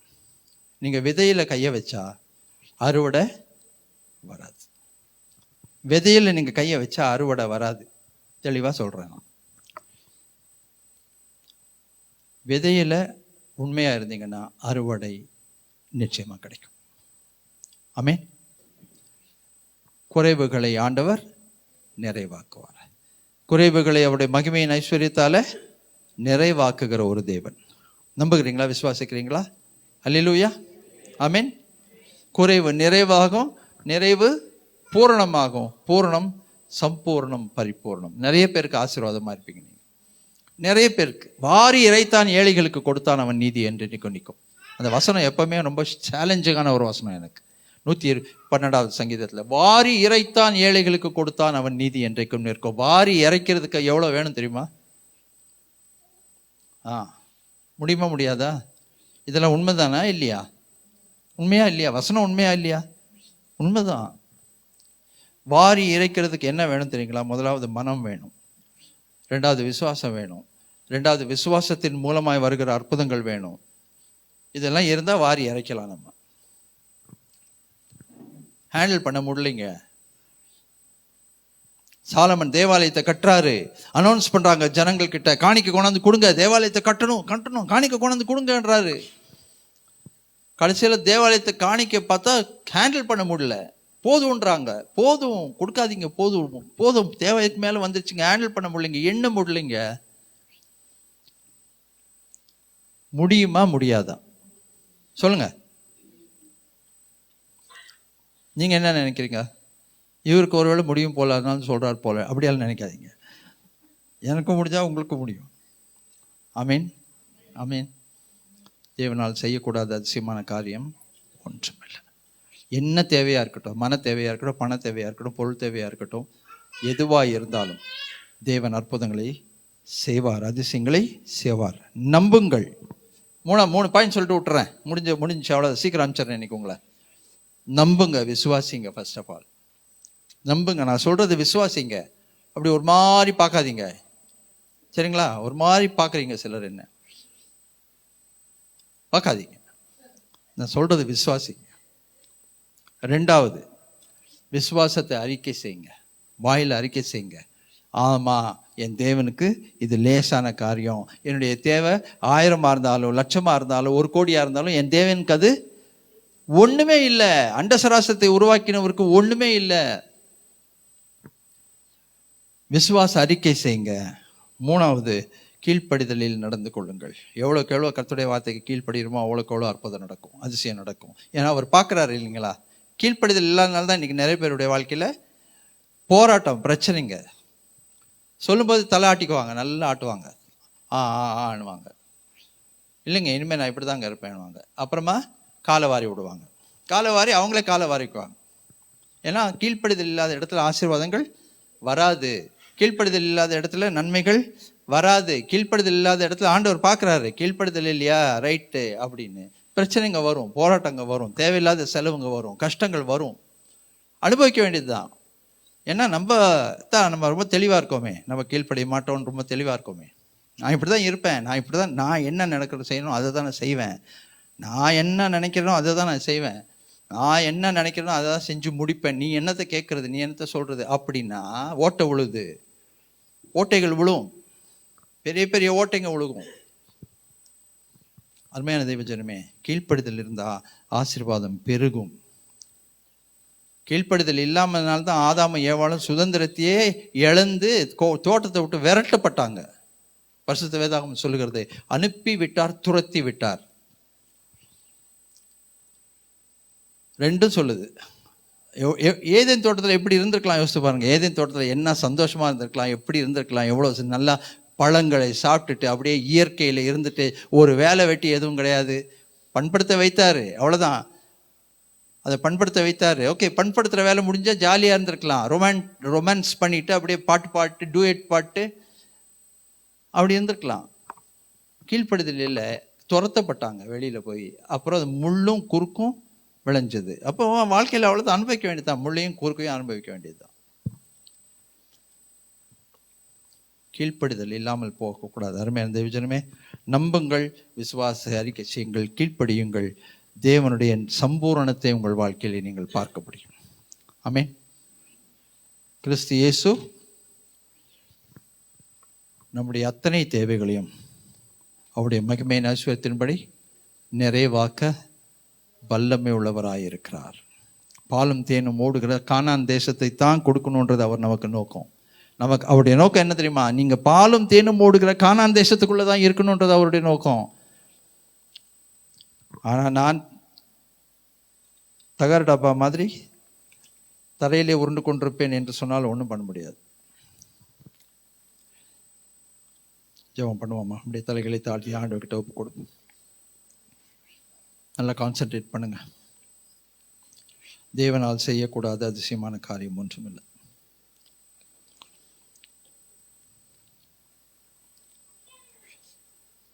நீங்கள் விதையில் கையை வச்சா அறுவடை வராது. விதையில் நீங்கள் கையை வச்சா அறுவடை வராது. தெளிவாக சொல்கிறேன் நான். விதையில் உண்மையாக இருந்தீங்கன்னா அறுவடை நிச்சயமாக கிடைக்கும். ஆமென். குறைவுகளை ஆண்டவர் நிறைவாக்குவார். குறைவுகளை அவருடைய மகிமையின் ஐஸ்வர்யத்தால் நிறைவாக்குகிற ஒரு தேவன். நம்புகிறீங்களா? விசுவாசிக்கிறீங்களா? அல்லேலூயா, ஆமென். குறைவு நிறைவாகும், நிறைவு பூரணமாகும், பூரணம் சம்பூர்ணம் பரிபூர்ணம். நிறைய பேருக்கு ஆசீர்வாதமாக இருப்பீங்க நீங்கள். நிறைய பேருக்கு வாரி இறைத்தான் ஏழைகளுக்கு கொடுத்தான் அவன் நீதி என்று நிற்கும். அந்த வசனம் எப்பவுமே ரொம்ப சேலஞ்சிங்கான ஒரு வசனம் எனக்கு. 112வது சங்கீதத்தில் வாரி இறைத்தான் ஏழைகளுக்கு கொடுத்தான் அவன் நீதி என்றைக்கும் நிற்கும். வாரி இறைக்கிறதுக்கு எவ்வளோ வேணும் தெரியுமா? முடியுமா முடியாதா? இதெல்லாம் உண்மைதானா இல்லையா? உண்மையா இல்லையா? வசனம் உண்மையா இல்லையா? உண்மைதான். வாரி இறைக்கிறதுக்கு என்ன வேணும் தெரியுங்களா? முதலாவது மனம் வேணும், 2வது விசுவாசம் வேணும், 2வது விசுவாசத்தின் மூலமாய் வருகிற அற்புதங்கள் வேணும். இதெல்லாம் இருந்தால் வாரி இறைக்கலாம். நம்ம ஹேண்டில் பண்ண முடியலைங்க. சாலமன் தேவாலயத்தை கட்டுறாரு, அனௌன்ஸ் பண்றாங்க ஜனங்கள் கிட்ட, காணிக்கை கொண்டாந்து கொடுங்க, தேவாலயத்தை கட்டணும் கட்டணும், காணிக்கை கொண்டாந்து கொடுங்கன்றாரு. கடைசியில் தேவாலயத்தை காணிக்கை பார்த்தா ஹேண்டில் பண்ண முடியல, போதும்ன்றாங்க. போதும் கொடுக்காதீங்க, போதும் போதும், தேவைக்கு மேலே வந்துருச்சுங்க, ஹேண்டில் பண்ண முடியலைங்க, எண்ண முடியலைங்க. முடியுமா முடியாதா? சொல்லுங்க. நீங்க என்ன நினைக்கிறீங்க? இவருக்கு ஒருவேளை முடியும் போல, அதனால சொல்றாரு போல, அப்படியெல்லாம் நினைக்காதீங்க. எனக்கும் முடிஞ்சா உங்களுக்கும் முடியும். ஆமீன், ஆமீன். தேவனால் செய்யக்கூடாத அதிசயமான காரியம் ஒன்றுமில்லை. என்ன தேவையா இருக்கட்டும், மன தேவையா இருக்கட்டும், பண தேவையா இருக்கட்டும், பொருள் தேவையா இருக்கட்டும், எதுவாக இருந்தாலும் தேவன் அற்புதங்களை செய்வார், அதிசயங்களை செய்வார். நம்புங்கள். மூணு பாயிண்ட் சொல்லிட்டு விட்டுறேன். முடிஞ்சு அவ்வளோ சீக்கிரம் அனுப்பிச்சிடுறேன் இன்னைக்கு உங்களை. நம்புங்க, விசுவாசிங்க. ஃபர்ஸ்ட் ஆஃப் ஆல் நம்புங்க. நான் சொல்றது விசுவாசிங்க. அப்படி ஒரு மாதிரி பார்க்காதீங்க, சரிங்களா? ஒரு மாதிரி பார்க்குறீங்க சிலர், என்ன பார்க்காதீங்க. நான் சொல்றது விசுவாசிங்க. ரெண்டாவது, விசுவாசத்தை அறிக்கை செய்யுங்க, வாயில் அறிக்கை செய்யுங்க. ஆமாம், என் தேவனுக்கு இது லேசான காரியம். என்னுடைய தேவை 1000 இருந்தாலும், லட்சமாக இருந்தாலும், 1 கோடியாக இருந்தாலும் என் தேவனுக்கு அது ஒன்றுமே இல்லை. அண்டசராசத்தை உருவாக்கினவருக்கு ஒன்றுமே இல்லை. விசுவாச அறிக்கை செய்யுங்க. மூணாவது, கீழ்ப்படிதலில் நடந்து கொள்ளுங்கள். எவ்வளோக்கு எவ்வளோ கர்த்தருடைய வார்த்தைக்கு கீழ்ப்படுகிறோமோ அவ்வளோக்கு எவ்வளோ அற்புதம் நடக்கும், அதிசயம் நடக்கும். ஏன்னா அவர் பார்க்குறாரு இல்லைங்களா? கீழ்ப்படிதல் இல்லாதனால தான் இன்றைக்கி நிறைய பேருடைய வாழ்க்கையில் போராட்டம், பிரச்சனைங்க. சொல்லும்போது தலை ஆட்டிக்குவாங்க, நல்லா ஆட்டுவாங்க, ஆணுவாங்க. இல்லைங்க இனிமேல் நான் இப்படி தாங்க இருப்பேன்வாங்க. அப்புறமா காலை வாரி விடுவாங்க. காலை வாரி அவங்களே காலை வாரிக்குவாங்க. ஏன்னா கீழ்ப்படிதல் இல்லாத இடத்துல ஆசீர்வாதங்கள் வராது. கீழ்ப்படிதல் இல்லாத இடத்துல நன்மைகள் வராது. கீழ்ப்படுதல் இல்லாத இடத்துல ஆண்டவர் பார்க்குறாரு, கீழ்ப்படுதல் இல்லையா, ரைட்டு அப்படின்னு பிரச்சனைங்க வரும், போராட்டங்க வரும், தேவையில்லாத செலவுங்க வரும், கஷ்டங்கள் வரும். அனுபவிக்க வேண்டியது தான். ஏன்னா நம்ம ரொம்ப தெளிவாக இருக்கோமே, நம்ம கீழ்ப்படிய மாட்டோம்னு ரொம்ப தெளிவாக இருக்கோமே. நான் இப்படி தான் இருப்பேன், நான் என்ன நடக்கிறது செய்யணும் அதை தான் நான் செய்வேன், நான் என்ன நினைக்கிறேனோ அதை தான் நான் செய்வேன், நான் என்ன நினைக்கிறேனோ அதை தான் செஞ்சு முடிப்பேன், நீ என்னத்தை கேட்கறது, நீ என்னத்தை சொல்கிறது அப்படின்னா ஓட்டை விழுது, ஓட்டைகள் விழும், பெரிய பெரிய ஓட்டைங்க விழுகும். அருமையான தெய்வஜனமே, கீழ்ப்படுதல் இருந்தால் ஆசீர்வாதம் பெருகும். கீழ்ப்படுதல் இல்லாமல்தான் ஆதாமும் ஏவாளும் சுதந்திரத்தையே இழந்து தோட்டத்தை விட்டு விரட்டப்பட்டாங்க. பரிசுத்த வேதாகமம் சொல்லுகிறது, அனுப்பி விட்டார், துரத்தி விட்டார். ரெண்டும் சொல்லுது. ஏதேன் தோட்டத்தில் எப்படி இருந்திருக்கலாம் யோசித்து பாருங்க. ஏதேன் தோட்டத்தில் என்ன சந்தோஷமா இருந்திருக்கலாம், எப்படி இருந்திருக்கலாம், எவ்வளோ நல்லா பழங்களை சாப்பிட்டுட்டு அப்படியே இயற்கையில் இருந்துட்டு, ஒரு வேலை வெட்டி எதுவும் கிடையாது, பண்படுத்த வைத்தார், அவ்வளோதான். அதை பண்படுத்த வைத்தார். ஓகே, பண்படுத்துகிற வேலை முடிஞ்சால் ஜாலியாக இருந்திருக்கலாம், ரொமான்ஸ் பண்ணிட்டு அப்படியே பாட்டு டூயட் பாட்டு அப்படி இருந்திருக்கலாம். கீழ்ப்படுதல் இல்லை, துரத்தப்பட்டாங்க வெளியில் போய். அப்புறம் அது முள்ளும் குறுக்கும் விளைஞ்சது. அப்போ வாழ்க்கையில் அவ்வளோதான், அனுபவிக்க வேண்டியதுதான், முள்ளையும் குறுக்கையும் அனுபவிக்க வேண்டியதுதான். கீழ்ப்படுதல் இல்லாமல் போகக்கூடாது. அருமையான தேவஜனமே, நம்புங்கள், விசுவாச அறிக்கை செய்யுங்கள், கீழ்ப்படியுங்கள். தேவனுடைய சம்பூரணத்தை உங்கள் வாழ்க்கையில் நீங்கள் பார்க்க முடியும். ஆமென். கிறிஸ்து இயேசு நம்முடைய அத்தனை தேவைகளையும் அவருடைய மகிமையின் ஐஸ்வர்யத்தின்படி நிறைவாக்க வல்லமை உள்ளவராயிருக்கிறார். பாலும் தேனும் ஓடுகிற கானான் தேசத்தை தான் கொடுக்கணுன்றது அவர் நமக்கு நோக்கம். நமக்கு அவருடைய நோக்கம் என்ன தெரியுமா? நீங்க பாலும் தேனும் ஓடுகிற கானான் தேசத்துக்குள்ள தான் இருக்கணுன்றது அவருடைய நோக்கம். ஆனா நான் தகர டப்பா மாதிரி தரையிலே உருண்டு கொண்டிருப்பேன் என்று சொன்னால் ஒன்றும் பண்ண முடியாது. ஜெபம் பண்ணுவோமா? அப்படியே தலைகளை தாழ்த்தி ஆண்டவர்கிட்ட ஒப்பு கொடுப்போம். நல்லா கான்சென்ட்ரேட் பண்ணுங்க. தேவனால் செய்யக்கூடாத அதிசயமான காரியம் ஒன்றுமில்லை.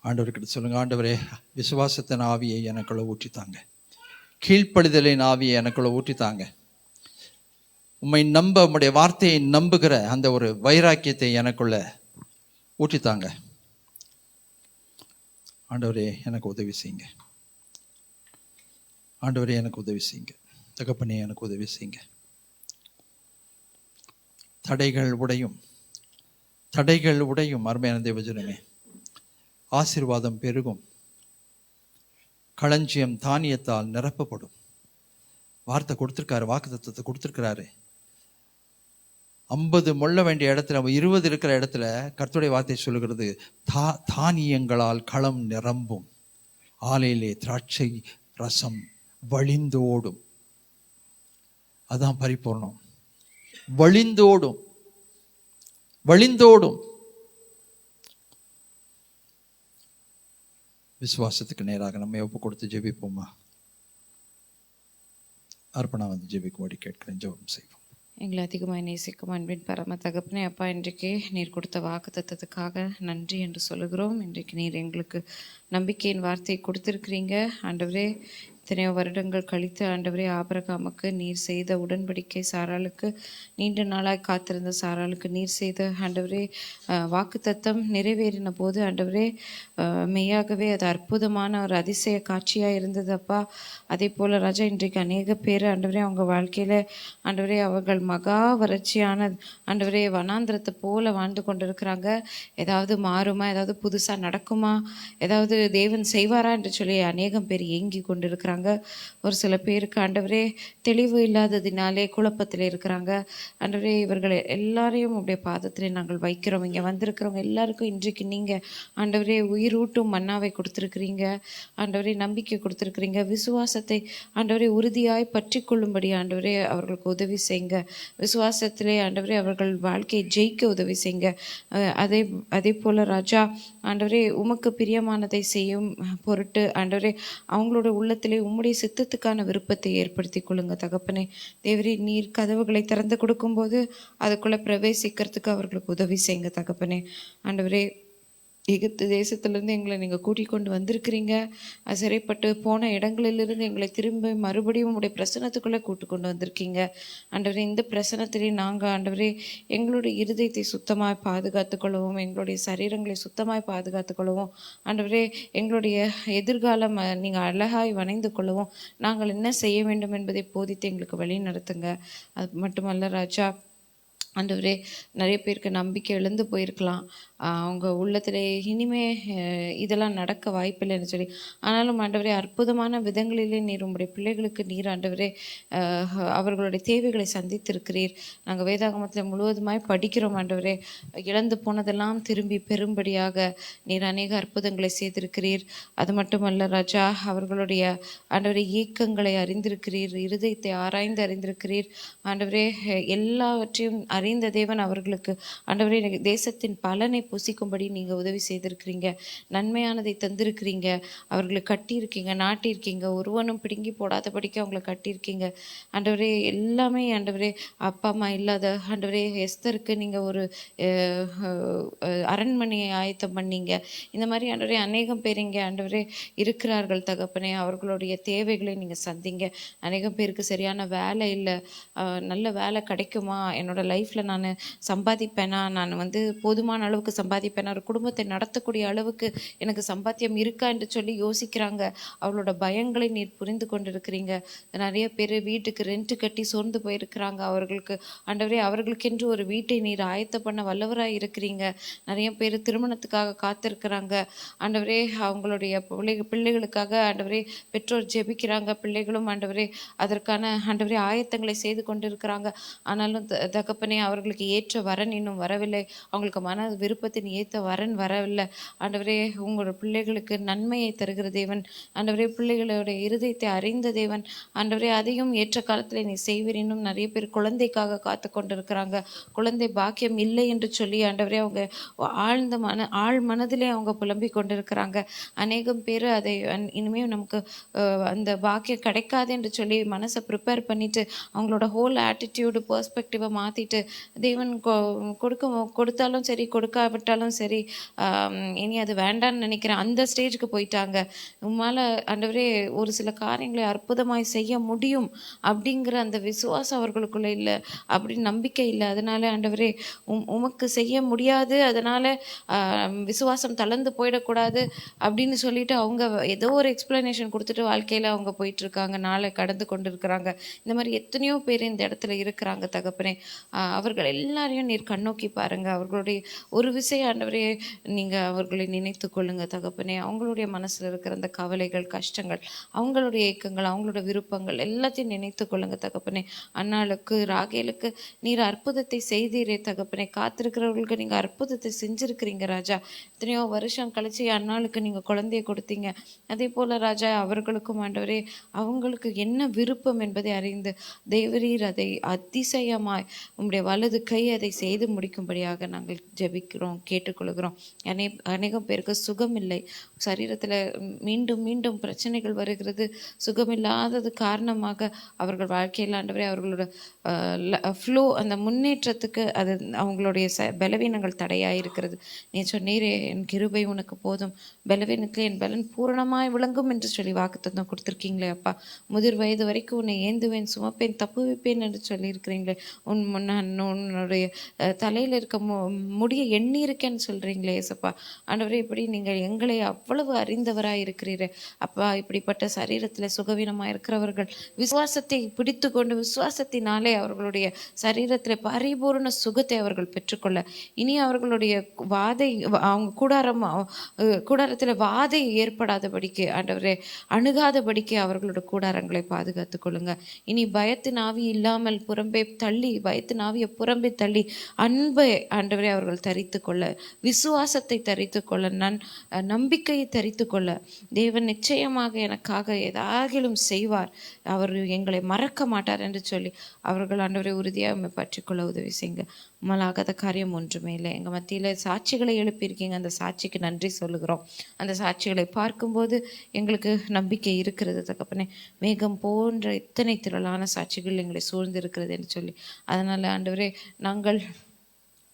ஆண்டவர்கிட்ட சொல்லுங்க, ஆண்டவரே, விசுவாசத்தின் ஆவியை எனக்குள்ள ஊற்றித்தாங்க, கீழ்ப்படுதலின் ஆவியை எனக்குள்ள ஊற்றித்தாங்க, உம்மை நம்ப, உம்முடைய வார்த்தையை நம்புகிற அந்த ஒரு வைராக்கியத்தை எனக்குள்ள ஊற்றித்தாங்க. ஆண்டவரே எனக்கு உதவி செய்யுங்க, ஆண்டவரே எனக்கு உதவி செய்யுங்க, தகப்பனே எனக்கு உதவி செய்யுங்க. தடைகள் உடையும், தடைகள் உடையும். அருமையான தேவஜனமே, ஆசீர்வாதம் பெருகும், களஞ்சியம் தானியத்தால் நிரப்பப்படும். வார்த்தை கொடுத்துருக்காரு, வாக்குத்தத்தத்தை கொடுத்துருக்கிறாரு. 50 மொள்ள வேண்டிய இடத்துல 20 இருக்கிற இடத்துல கர்த்தருடைய வார்த்தை சொல்லுகிறது, தானியங்களால் களம் நிரம்பும். ஆலையிலே திராட்சை ரசம் வழிந்தோடும். அதான் பரிபூர்ணம். வழிந்தோடும், வழிந்தோடும். விசுவாசத்துக்கு நேராக நம்ம ஒப்பு கொடுத்து ஜெபிப்போமா? அர்ப்பணா வந்து ஜெபிக்கும்படி கேட்கிறேன். ஜெபம் செய்வோம். எங்களை அதிகமாக நேசிக்கும் அன்பின் பரம தகப்பனே, அப்பா, இன்றைக்கு நீர் கொடுத்த வாக்குத்தத்தத்துக்காக நன்றி என்று சொல்லுகிறோம். இன்றைக்கு நீர் எங்களுக்கு நம்பிக்கையின் வார்த்தையை கொடுத்திருக்கிறீங்க ஆண்டவரே. எத்தனையோ வருடங்கள் கழித்து ஆண்டவரே ஆபிரகாமுக்கு நீர் செய்த உடன்படிக்கை, சாராளுக்கு நீண்ட நாளாய் காத்திருந்த சாராளுக்கு நீர் செய்த ஆண்டவரே வாக்குத்தத்தம் நிறைவேறின போது ஆண்டவரே மெய்யாகவே அது அற்புதமான ஒரு அதிசய காட்சியாக இருந்தது அப்பா. அதே போல் ராஜா, இன்றைக்கு அநேக பேர் ஆண்டவரே அவங்க வாழ்க்கையில் ஆண்டவரே அவர்கள் மகா வறட்சியான ஆண்டவரே வனாந்திரத்தை போல வாழ்ந்து கொண்டிருக்கிறாங்க. ஏதாவது மாறுமா, ஏதாவது புதுசாக நடக்குமா, ஏதாவது தேவன் செய்வாரா என்று சொல்லி அநேகம் பேர் ஏங்கி கொண்டிருக்கிறாங்க. ஒரு சில பேருக்கு ஆண்டவரே தெளிவு இல்லாததினாலே குழப்பத்தில் இருக்கிறாங்க. ஆண்டவரே இவர்கள் எல்லாரையும் உடைய பாதத்திலே நாங்கள் வைக்கிறோம். இங்கே வந்திருக்கிறவங்க எல்லாருக்கும் இன்றைக்கு நீங்கள் ஆண்டவரே உயிரூட்டும் மன்னாவை கொடுத்துருக்கிறீங்க ஆண்டவரே, நம்பிக்கை கொடுத்துருக்கிறீங்க. விசுவாசத்தை ஆண்டவரே உறுதியாய் பற்றி கொள்ளும்படி ஆண்டவரே அவர்களுக்கு உதவி செய்யுங்க. விசுவாசத்திலே ஆண்டவரே அவர்கள் வாழ்க்கையை ஜெயிக்க உதவி செய்யுங்க. அதே போல் ராஜா ஆண்டவரே உமக்கு பிரியமானதை செய்யும் பொருட்டு ஆண்டவரே அவங்களோட உள்ளத்திலே உம்முடைய சித்தத்துக்கான விருப்பத்தை ஏற்படுத்தி கொள்ளுங்க தகப்பனே. தேவரே, நீர் கதவுகளை திறந்து கொடுக்கும்போது அதுக்குள்ளே பிரவேசிக்கிறதுக்கு அவர்களுக்கு உதவி செய்யுங்க தகப்பனே. ஆண்டவரே, எகிப்து தேசத்திலிருந்து எங்களை நீங்கள் கூட்டிக் கொண்டு வந்திருக்கிறீங்க. சிறைப்பட்டு போன இடங்களிலிருந்து எங்களை திரும்ப மறுபடியும் உடைய பிரசனத்துக்குள்ளே கூட்டு கொண்டு வந்திருக்கீங்க ஆண்டவரே. இந்த பிரசனத்திலே நாங்கள் ஆண்டவரே எங்களுடைய இருதயத்தை சுத்தமாய் பாதுகாத்து கொள்ளவும், எங்களுடைய சரீரங்களை சுத்தமாய் பாதுகாத்து கொள்ளவும் ஆண்டவரே, எங்களுடைய எதிர்காலம் நீங்கள் அழகாய் வணைந்து கொள்ளவும் நாங்கள் என்ன செய்ய வேண்டும் என்பதை போதித்து எங்களுக்கு வழி நடத்துங்க. அது மட்டுமல்ல ராஜா ஆண்டவரே, நிறைய பேருக்கு நம்பிக்கை இழந்து போயிருக்கலாம். அவங்க உள்ளத்தில் இனிமே இதெல்லாம் நடக்க வாய்ப்பில்லைன்னு சொல்லி, ஆனாலும் ஆண்டவரே அற்புதமான விதங்களிலே நீர் உங்களுடைய பிள்ளைகளுக்கு நீர் ஆண்டவரே அவர்களுடைய தேவைகளை சந்தித்திருக்கிறீர். நாங்கள் வேதாகமத்தில் முழுவதுமாய் படிக்கிறோம் ஆண்டவரே, இழந்து போனதெல்லாம் திரும்பி பெறும்படியாக நீர் அநேக அற்புதங்களை செய்திருக்கிறீர். அது மட்டுமல்ல ராஜா, அவர்களுடைய ஆண்டவரே இயக்கங்களை அறிந்திருக்கிறீர், இருதயத்தை ஆராய்ந்து அறிந்திருக்கிறீர் ஆண்டவரே. எல்லாவற்றையும் அறிந்த தேவன் அவர்களுக்கு ஆண்டவரே தேசத்தின் பலனை புசிக்கும்படி நீங்கள் உதவி செய்திருக்கிறீங்க. நன்மையானதை தந்திருக்கிறீங்க. அவர்களை கட்டியிருக்கீங்க, நாட்டியிருக்கீங்க. ஒருவனும் பிடுங்கி போடாதபடிக்கு அவங்களை கட்டியிருக்கீங்க ஆண்டவரே. எல்லாமே ஆண்டவரே அப்பா அம்மா இல்லாத ஆண்டவரே எஸ்தருக்கு நீங்கள் ஒரு அரண்மனையை ஆயத்தம் பண்ணீங்க. இந்த மாதிரி ஆண்டவரே அநேகம் பேர் இங்கே ஆண்டவரே இருக்கிறார்கள் தகப்பனே. அவர்களுடைய தேவைகளை நீங்கள் சந்திங்க. அநேகம் பேருக்கு சரியான வேலை இல்லை, நல்ல வேலை கிடைக்குமா, என்னோட லைஃப்பில் நான் சம்பாதிப்பேனா, நான் போதுமான அளவுக்கு சம்பாதிப்பேனா, ஒரு குடும்பத்தை நடத்தக்கூடிய அளவுக்கு எனக்கு சம்பாத்தியம் இருக்கா என்று சொல்லி யோசிக்கிறாங்க. அவளோட பயங்களை நீர் புரிந்து கொண்டிருக்கிறீங்க. நிறைய பேர் வீட்டுக்கு ரெண்ட் கட்டி சோர்ந்து போயிருக்கிறாங்க. அவர்களுக்கு ஆண்டவரே அவர்களுக்கென்று ஒரு வீட்டை நீர் ஆயத்த பண்ண வல்லவராக இருக்கிறீங்க. நிறைய பேர் திருமணத்துக்காக காத்திருக்கிறாங்க ஆண்டவரே. அவங்களுடைய பிள்ளைகளுக்காக ஆண்டவரே பெற்றோர் ஜெபிக்கிறாங்க. பிள்ளைகளும் ஆண்டவரே அதற்கான ஆண்டவரே ஆயத்தங்களை செய்து கொண்டிருக்கிறாங்க. ஆனாலும் தகப்பனே அவர்களுக்கு ஏற்ற வரன் இன்னும் வரவில்லை. அவங்களுக்கு மன விருப்பத்தின் ஏற்ற வரன் வரவில்லை ஆண்டவரே. உங்களோட பிள்ளைகளுக்கு நன்மையை தருகிற தேவன் ஆண்டவரே, பிள்ளைகளுடைய இருதயத்தை அறிந்த தேவன் ஆண்டவரே. அதையும் ஏற்ற காலத்தில் நீ செய்வீர். இன்னும் நிறைய பேர் குழந்தைக்காக காத்து கொண்டிருக்கிறாங்க. குழந்தை பாக்கியம் இல்லை என்று சொல்லி ஆண்டவரே அவங்க ஆழ் மனதிலே அவங்க புலம்பிக் கொண்டிருக்கிறாங்க. அநேகம் பேர் அதை இனிமேல் நமக்கு அந்த பாக்கியம் கிடைக்காது என்று சொல்லி மனசை ப்ரிப்பேர் பண்ணிட்டு அவங்களோட ஹோல் ஆட்டிடியூடு பெர்ஸ்பெக்டிவை மாற்றிட்டு தேவன் கொடுத்தாலும் சரி கொடுக்காவிட்டாலும் சரி இனி அது வேண்டான்னு நினைக்கிறேன் அந்த ஸ்டேஜுக்கு போயிட்டாங்க. உம்மால் ஆண்டவரே ஒரு சில காரியங்களை அற்புதமாய் செய்ய முடியும் அப்படிங்கிற அந்த விசுவாசம் அவர்களுக்குள்ள இல்லை, அப்படி நம்பிக்கை இல்லை. அதனால ஆண்டவரே உமக்கு செய்ய முடியாது, அதனால விசுவாசம் தளர்ந்து போயிடக்கூடாது அப்படின்னு சொல்லிட்டு அவங்க ஏதோ ஒரு எக்ஸ்பிளனேஷன் கொடுத்துட்டு வாழ்க்கையில் அவங்க போயிட்டுருக்காங்க, நாளை கடந்து கொண்டு இருக்கிறாங்க. இந்த மாதிரி எத்தனையோ பேர் இந்த இடத்துல இருக்கிறாங்க தகப்பனே. அவர்கள் எல்லாரையும் நீர் கண்ணோக்கி பாருங்க. அவர்களுடைய ஒரு விஷயம் ஆண்டவரே நீங்கள் அவர்களை நினைத்து கொள்ளுங்க தகப்பனே. அவங்களுடைய மனசில் இருக்கிற அந்த கவலைகள், கஷ்டங்கள், அவங்களுடைய ஏக்கங்கள், அவங்களோட விருப்பங்கள் எல்லாத்தையும் நினைத்து கொள்ளுங்க தகப்பனே. அன்னாளுக்கு, ராகேலுக்கு நீர் அற்புதத்தை செய்தீரே தகப்பனே. காத்திருக்கிறவர்களுக்கு நீங்கள் அற்புதத்தை செஞ்சுருக்கிறீங்க ராஜா. எத்தனையோ வருஷம் கழிச்சு அன்னாளுக்கு நீங்கள் குழந்தைய கொடுத்தீங்க. அதே போல் ராஜா அவர்களுக்கும் ஆண்டவரே அவங்களுக்கு என்ன விருப்பம் என்பதை அறிந்து தேவரீர் அதை அதிசயமாய் உம்முடைய வலது கை அதை செய்து முடிக்கும்படியாக நாங்கள் ஜெபிக்கிறோம், கேட்டுக்கொள்கிறோம். அநேகம் பேருக்கு சுகம் இல்லை, சரீரத்தில் மீண்டும் மீண்டும் பிரச்சனைகள் வருகிறது. சுகமில்லாதது காரணமாக அவர்கள் வாழ்க்கையில் ஆண்டவரே அவர்களோட ஃப்ளோ, அந்த முன்னேற்றத்துக்கு அது அவங்களுடைய பலவீனங்கள் தடையாக இருக்கிறது. நீ சொன்னீரே என் கிருபை உனக்கு போதும், பலவீனத்தில் என் பலன் பூரணமாய் விளங்கும் என்று சொல்லி வாக்குத்தத்தம் கொடுத்துருக்கீங்களே அப்பா. முதிர் வயது வரைக்கும் உன்னை ஏந்துவேன், சுமப்பேன், தப்புவிப்பேன் என்று சொல்லியிருக்கிறீங்களே. உன்னுடைய தலையில் இருக்க முடிய எண்ணி இருக்கேன்னு சொல்கிறீங்களே ஏசப்பா. ஆண்டவரே இப்படி நீங்கள் எங்களை அவ்வளவு அறிந்தவராக இருக்கிறீரே அப்பா. இப்படிப்பட்ட சரீரத்தில் சுகவீனமாக இருக்கிறவர்கள் விசுவாசத்தை பிடித்து கொண்டு விசுவாசத்தினாலே அவர்களுடைய சரீரத்தில் பரிபூர்ண சுகத்தை அவர்கள் பெற்றுக்கொள்ள, இனி அவர்களுடைய வாதை, அவங்க கூடாரத்தில் வாதை ஏற்படாதபடிக்கு ஆண்டவரே, அணுகாதபடிக்கு அவர்களோட கூடாரங்களை பாதுகாத்து கொள்ளுங்க. இனி பயத்தின் ஆவி இல்லாமல் புறம்பே தள்ளி, பயத்தின் ஆவியை புறம்பே தள்ளி அன்பை ஆண்டவரே அவர்கள் தரித்து கொள்ள, விசுவாசத்தை தரித்து கொள்ள, நம்பிக்கையை தரித்து கொள்ள, தேவன் நிச்சயமாக எனக்காக ஏதாகிலும் செய்வார், அவர் எங்களை மறக்க மாட்டார் என்று சொல்லி அவர்கள் ஆண்டவரை உறுதியாக பற்றிக்கொள்ள உதவி செய்யுங்க. உம்மலாகாத காரியம் ஒன்றுமே இல்லை. எங்கள் மத்தியில் சாட்சிகளை எழுப்பியிருக்கீங்க, அந்த சாட்சிக்கு நன்றி சொல்லுகிறோம். அந்த சாட்சிகளை பார்க்கும்போது எங்களுக்கு நம்பிக்கை இருக்கிறது தகப்பனே. மேகம் போன்ற இத்தனை திரளான சாட்சிகள் எங்களை சூழ்ந்து இருக்கிறது என்று சொல்லி, அதனால் ஆண்டவரே நாங்கள்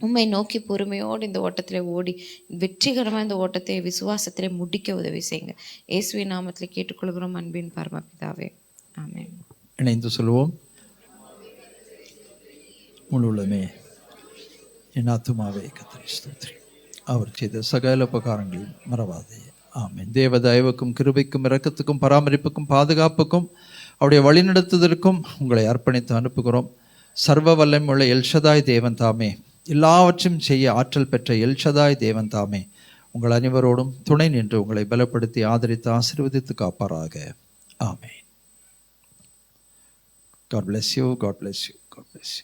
உம்மை நோக்கி பொறுமையோடு இந்த ஓட்டத்தில் ஓடி வெற்றிகரமாக இந்த ஓட்டத்தை விசுவாசத்திலே முடிக்க உதவி செய்யுங்க. இயேசுவின் நாமத்தில் கேட்டுக்கொள்கிறோம் அன்பின் பரமபிதாவே, ஆமென். இணைந்து சொல்லுவோம். முழுமே என் ஆத்துமாவே கர்த்தரை ஸ்தோத்திரி, அவர் செய்த சகல உபகாரங்களையும் மறவாதே. ஆமென். தேவ தயவுக்கும் கிருபைக்கும் இரக்கத்துக்கும் பராமரிப்புக்கும் பாதுகாப்புக்கும் அவருடைய வழிநடத்துதலுக்கும் உங்களை அர்ப்பணித்து அனுப்புகிறோம். சர்வ வல்லமையுள்ள எல்ஷதாய் தேவன் தாமே, எல்லாவற்றையும் செய்ய ஆற்றல் பெற்ற எல்ஷதாய் தேவன் தாமே உங்கள் அனைவரோடும் துணை நின்று உங்களை பலப்படுத்தி ஆதரித்து ஆசீர்வதித்து காப்பாராக. ஆமென். God bless you. God bless you. God bless you.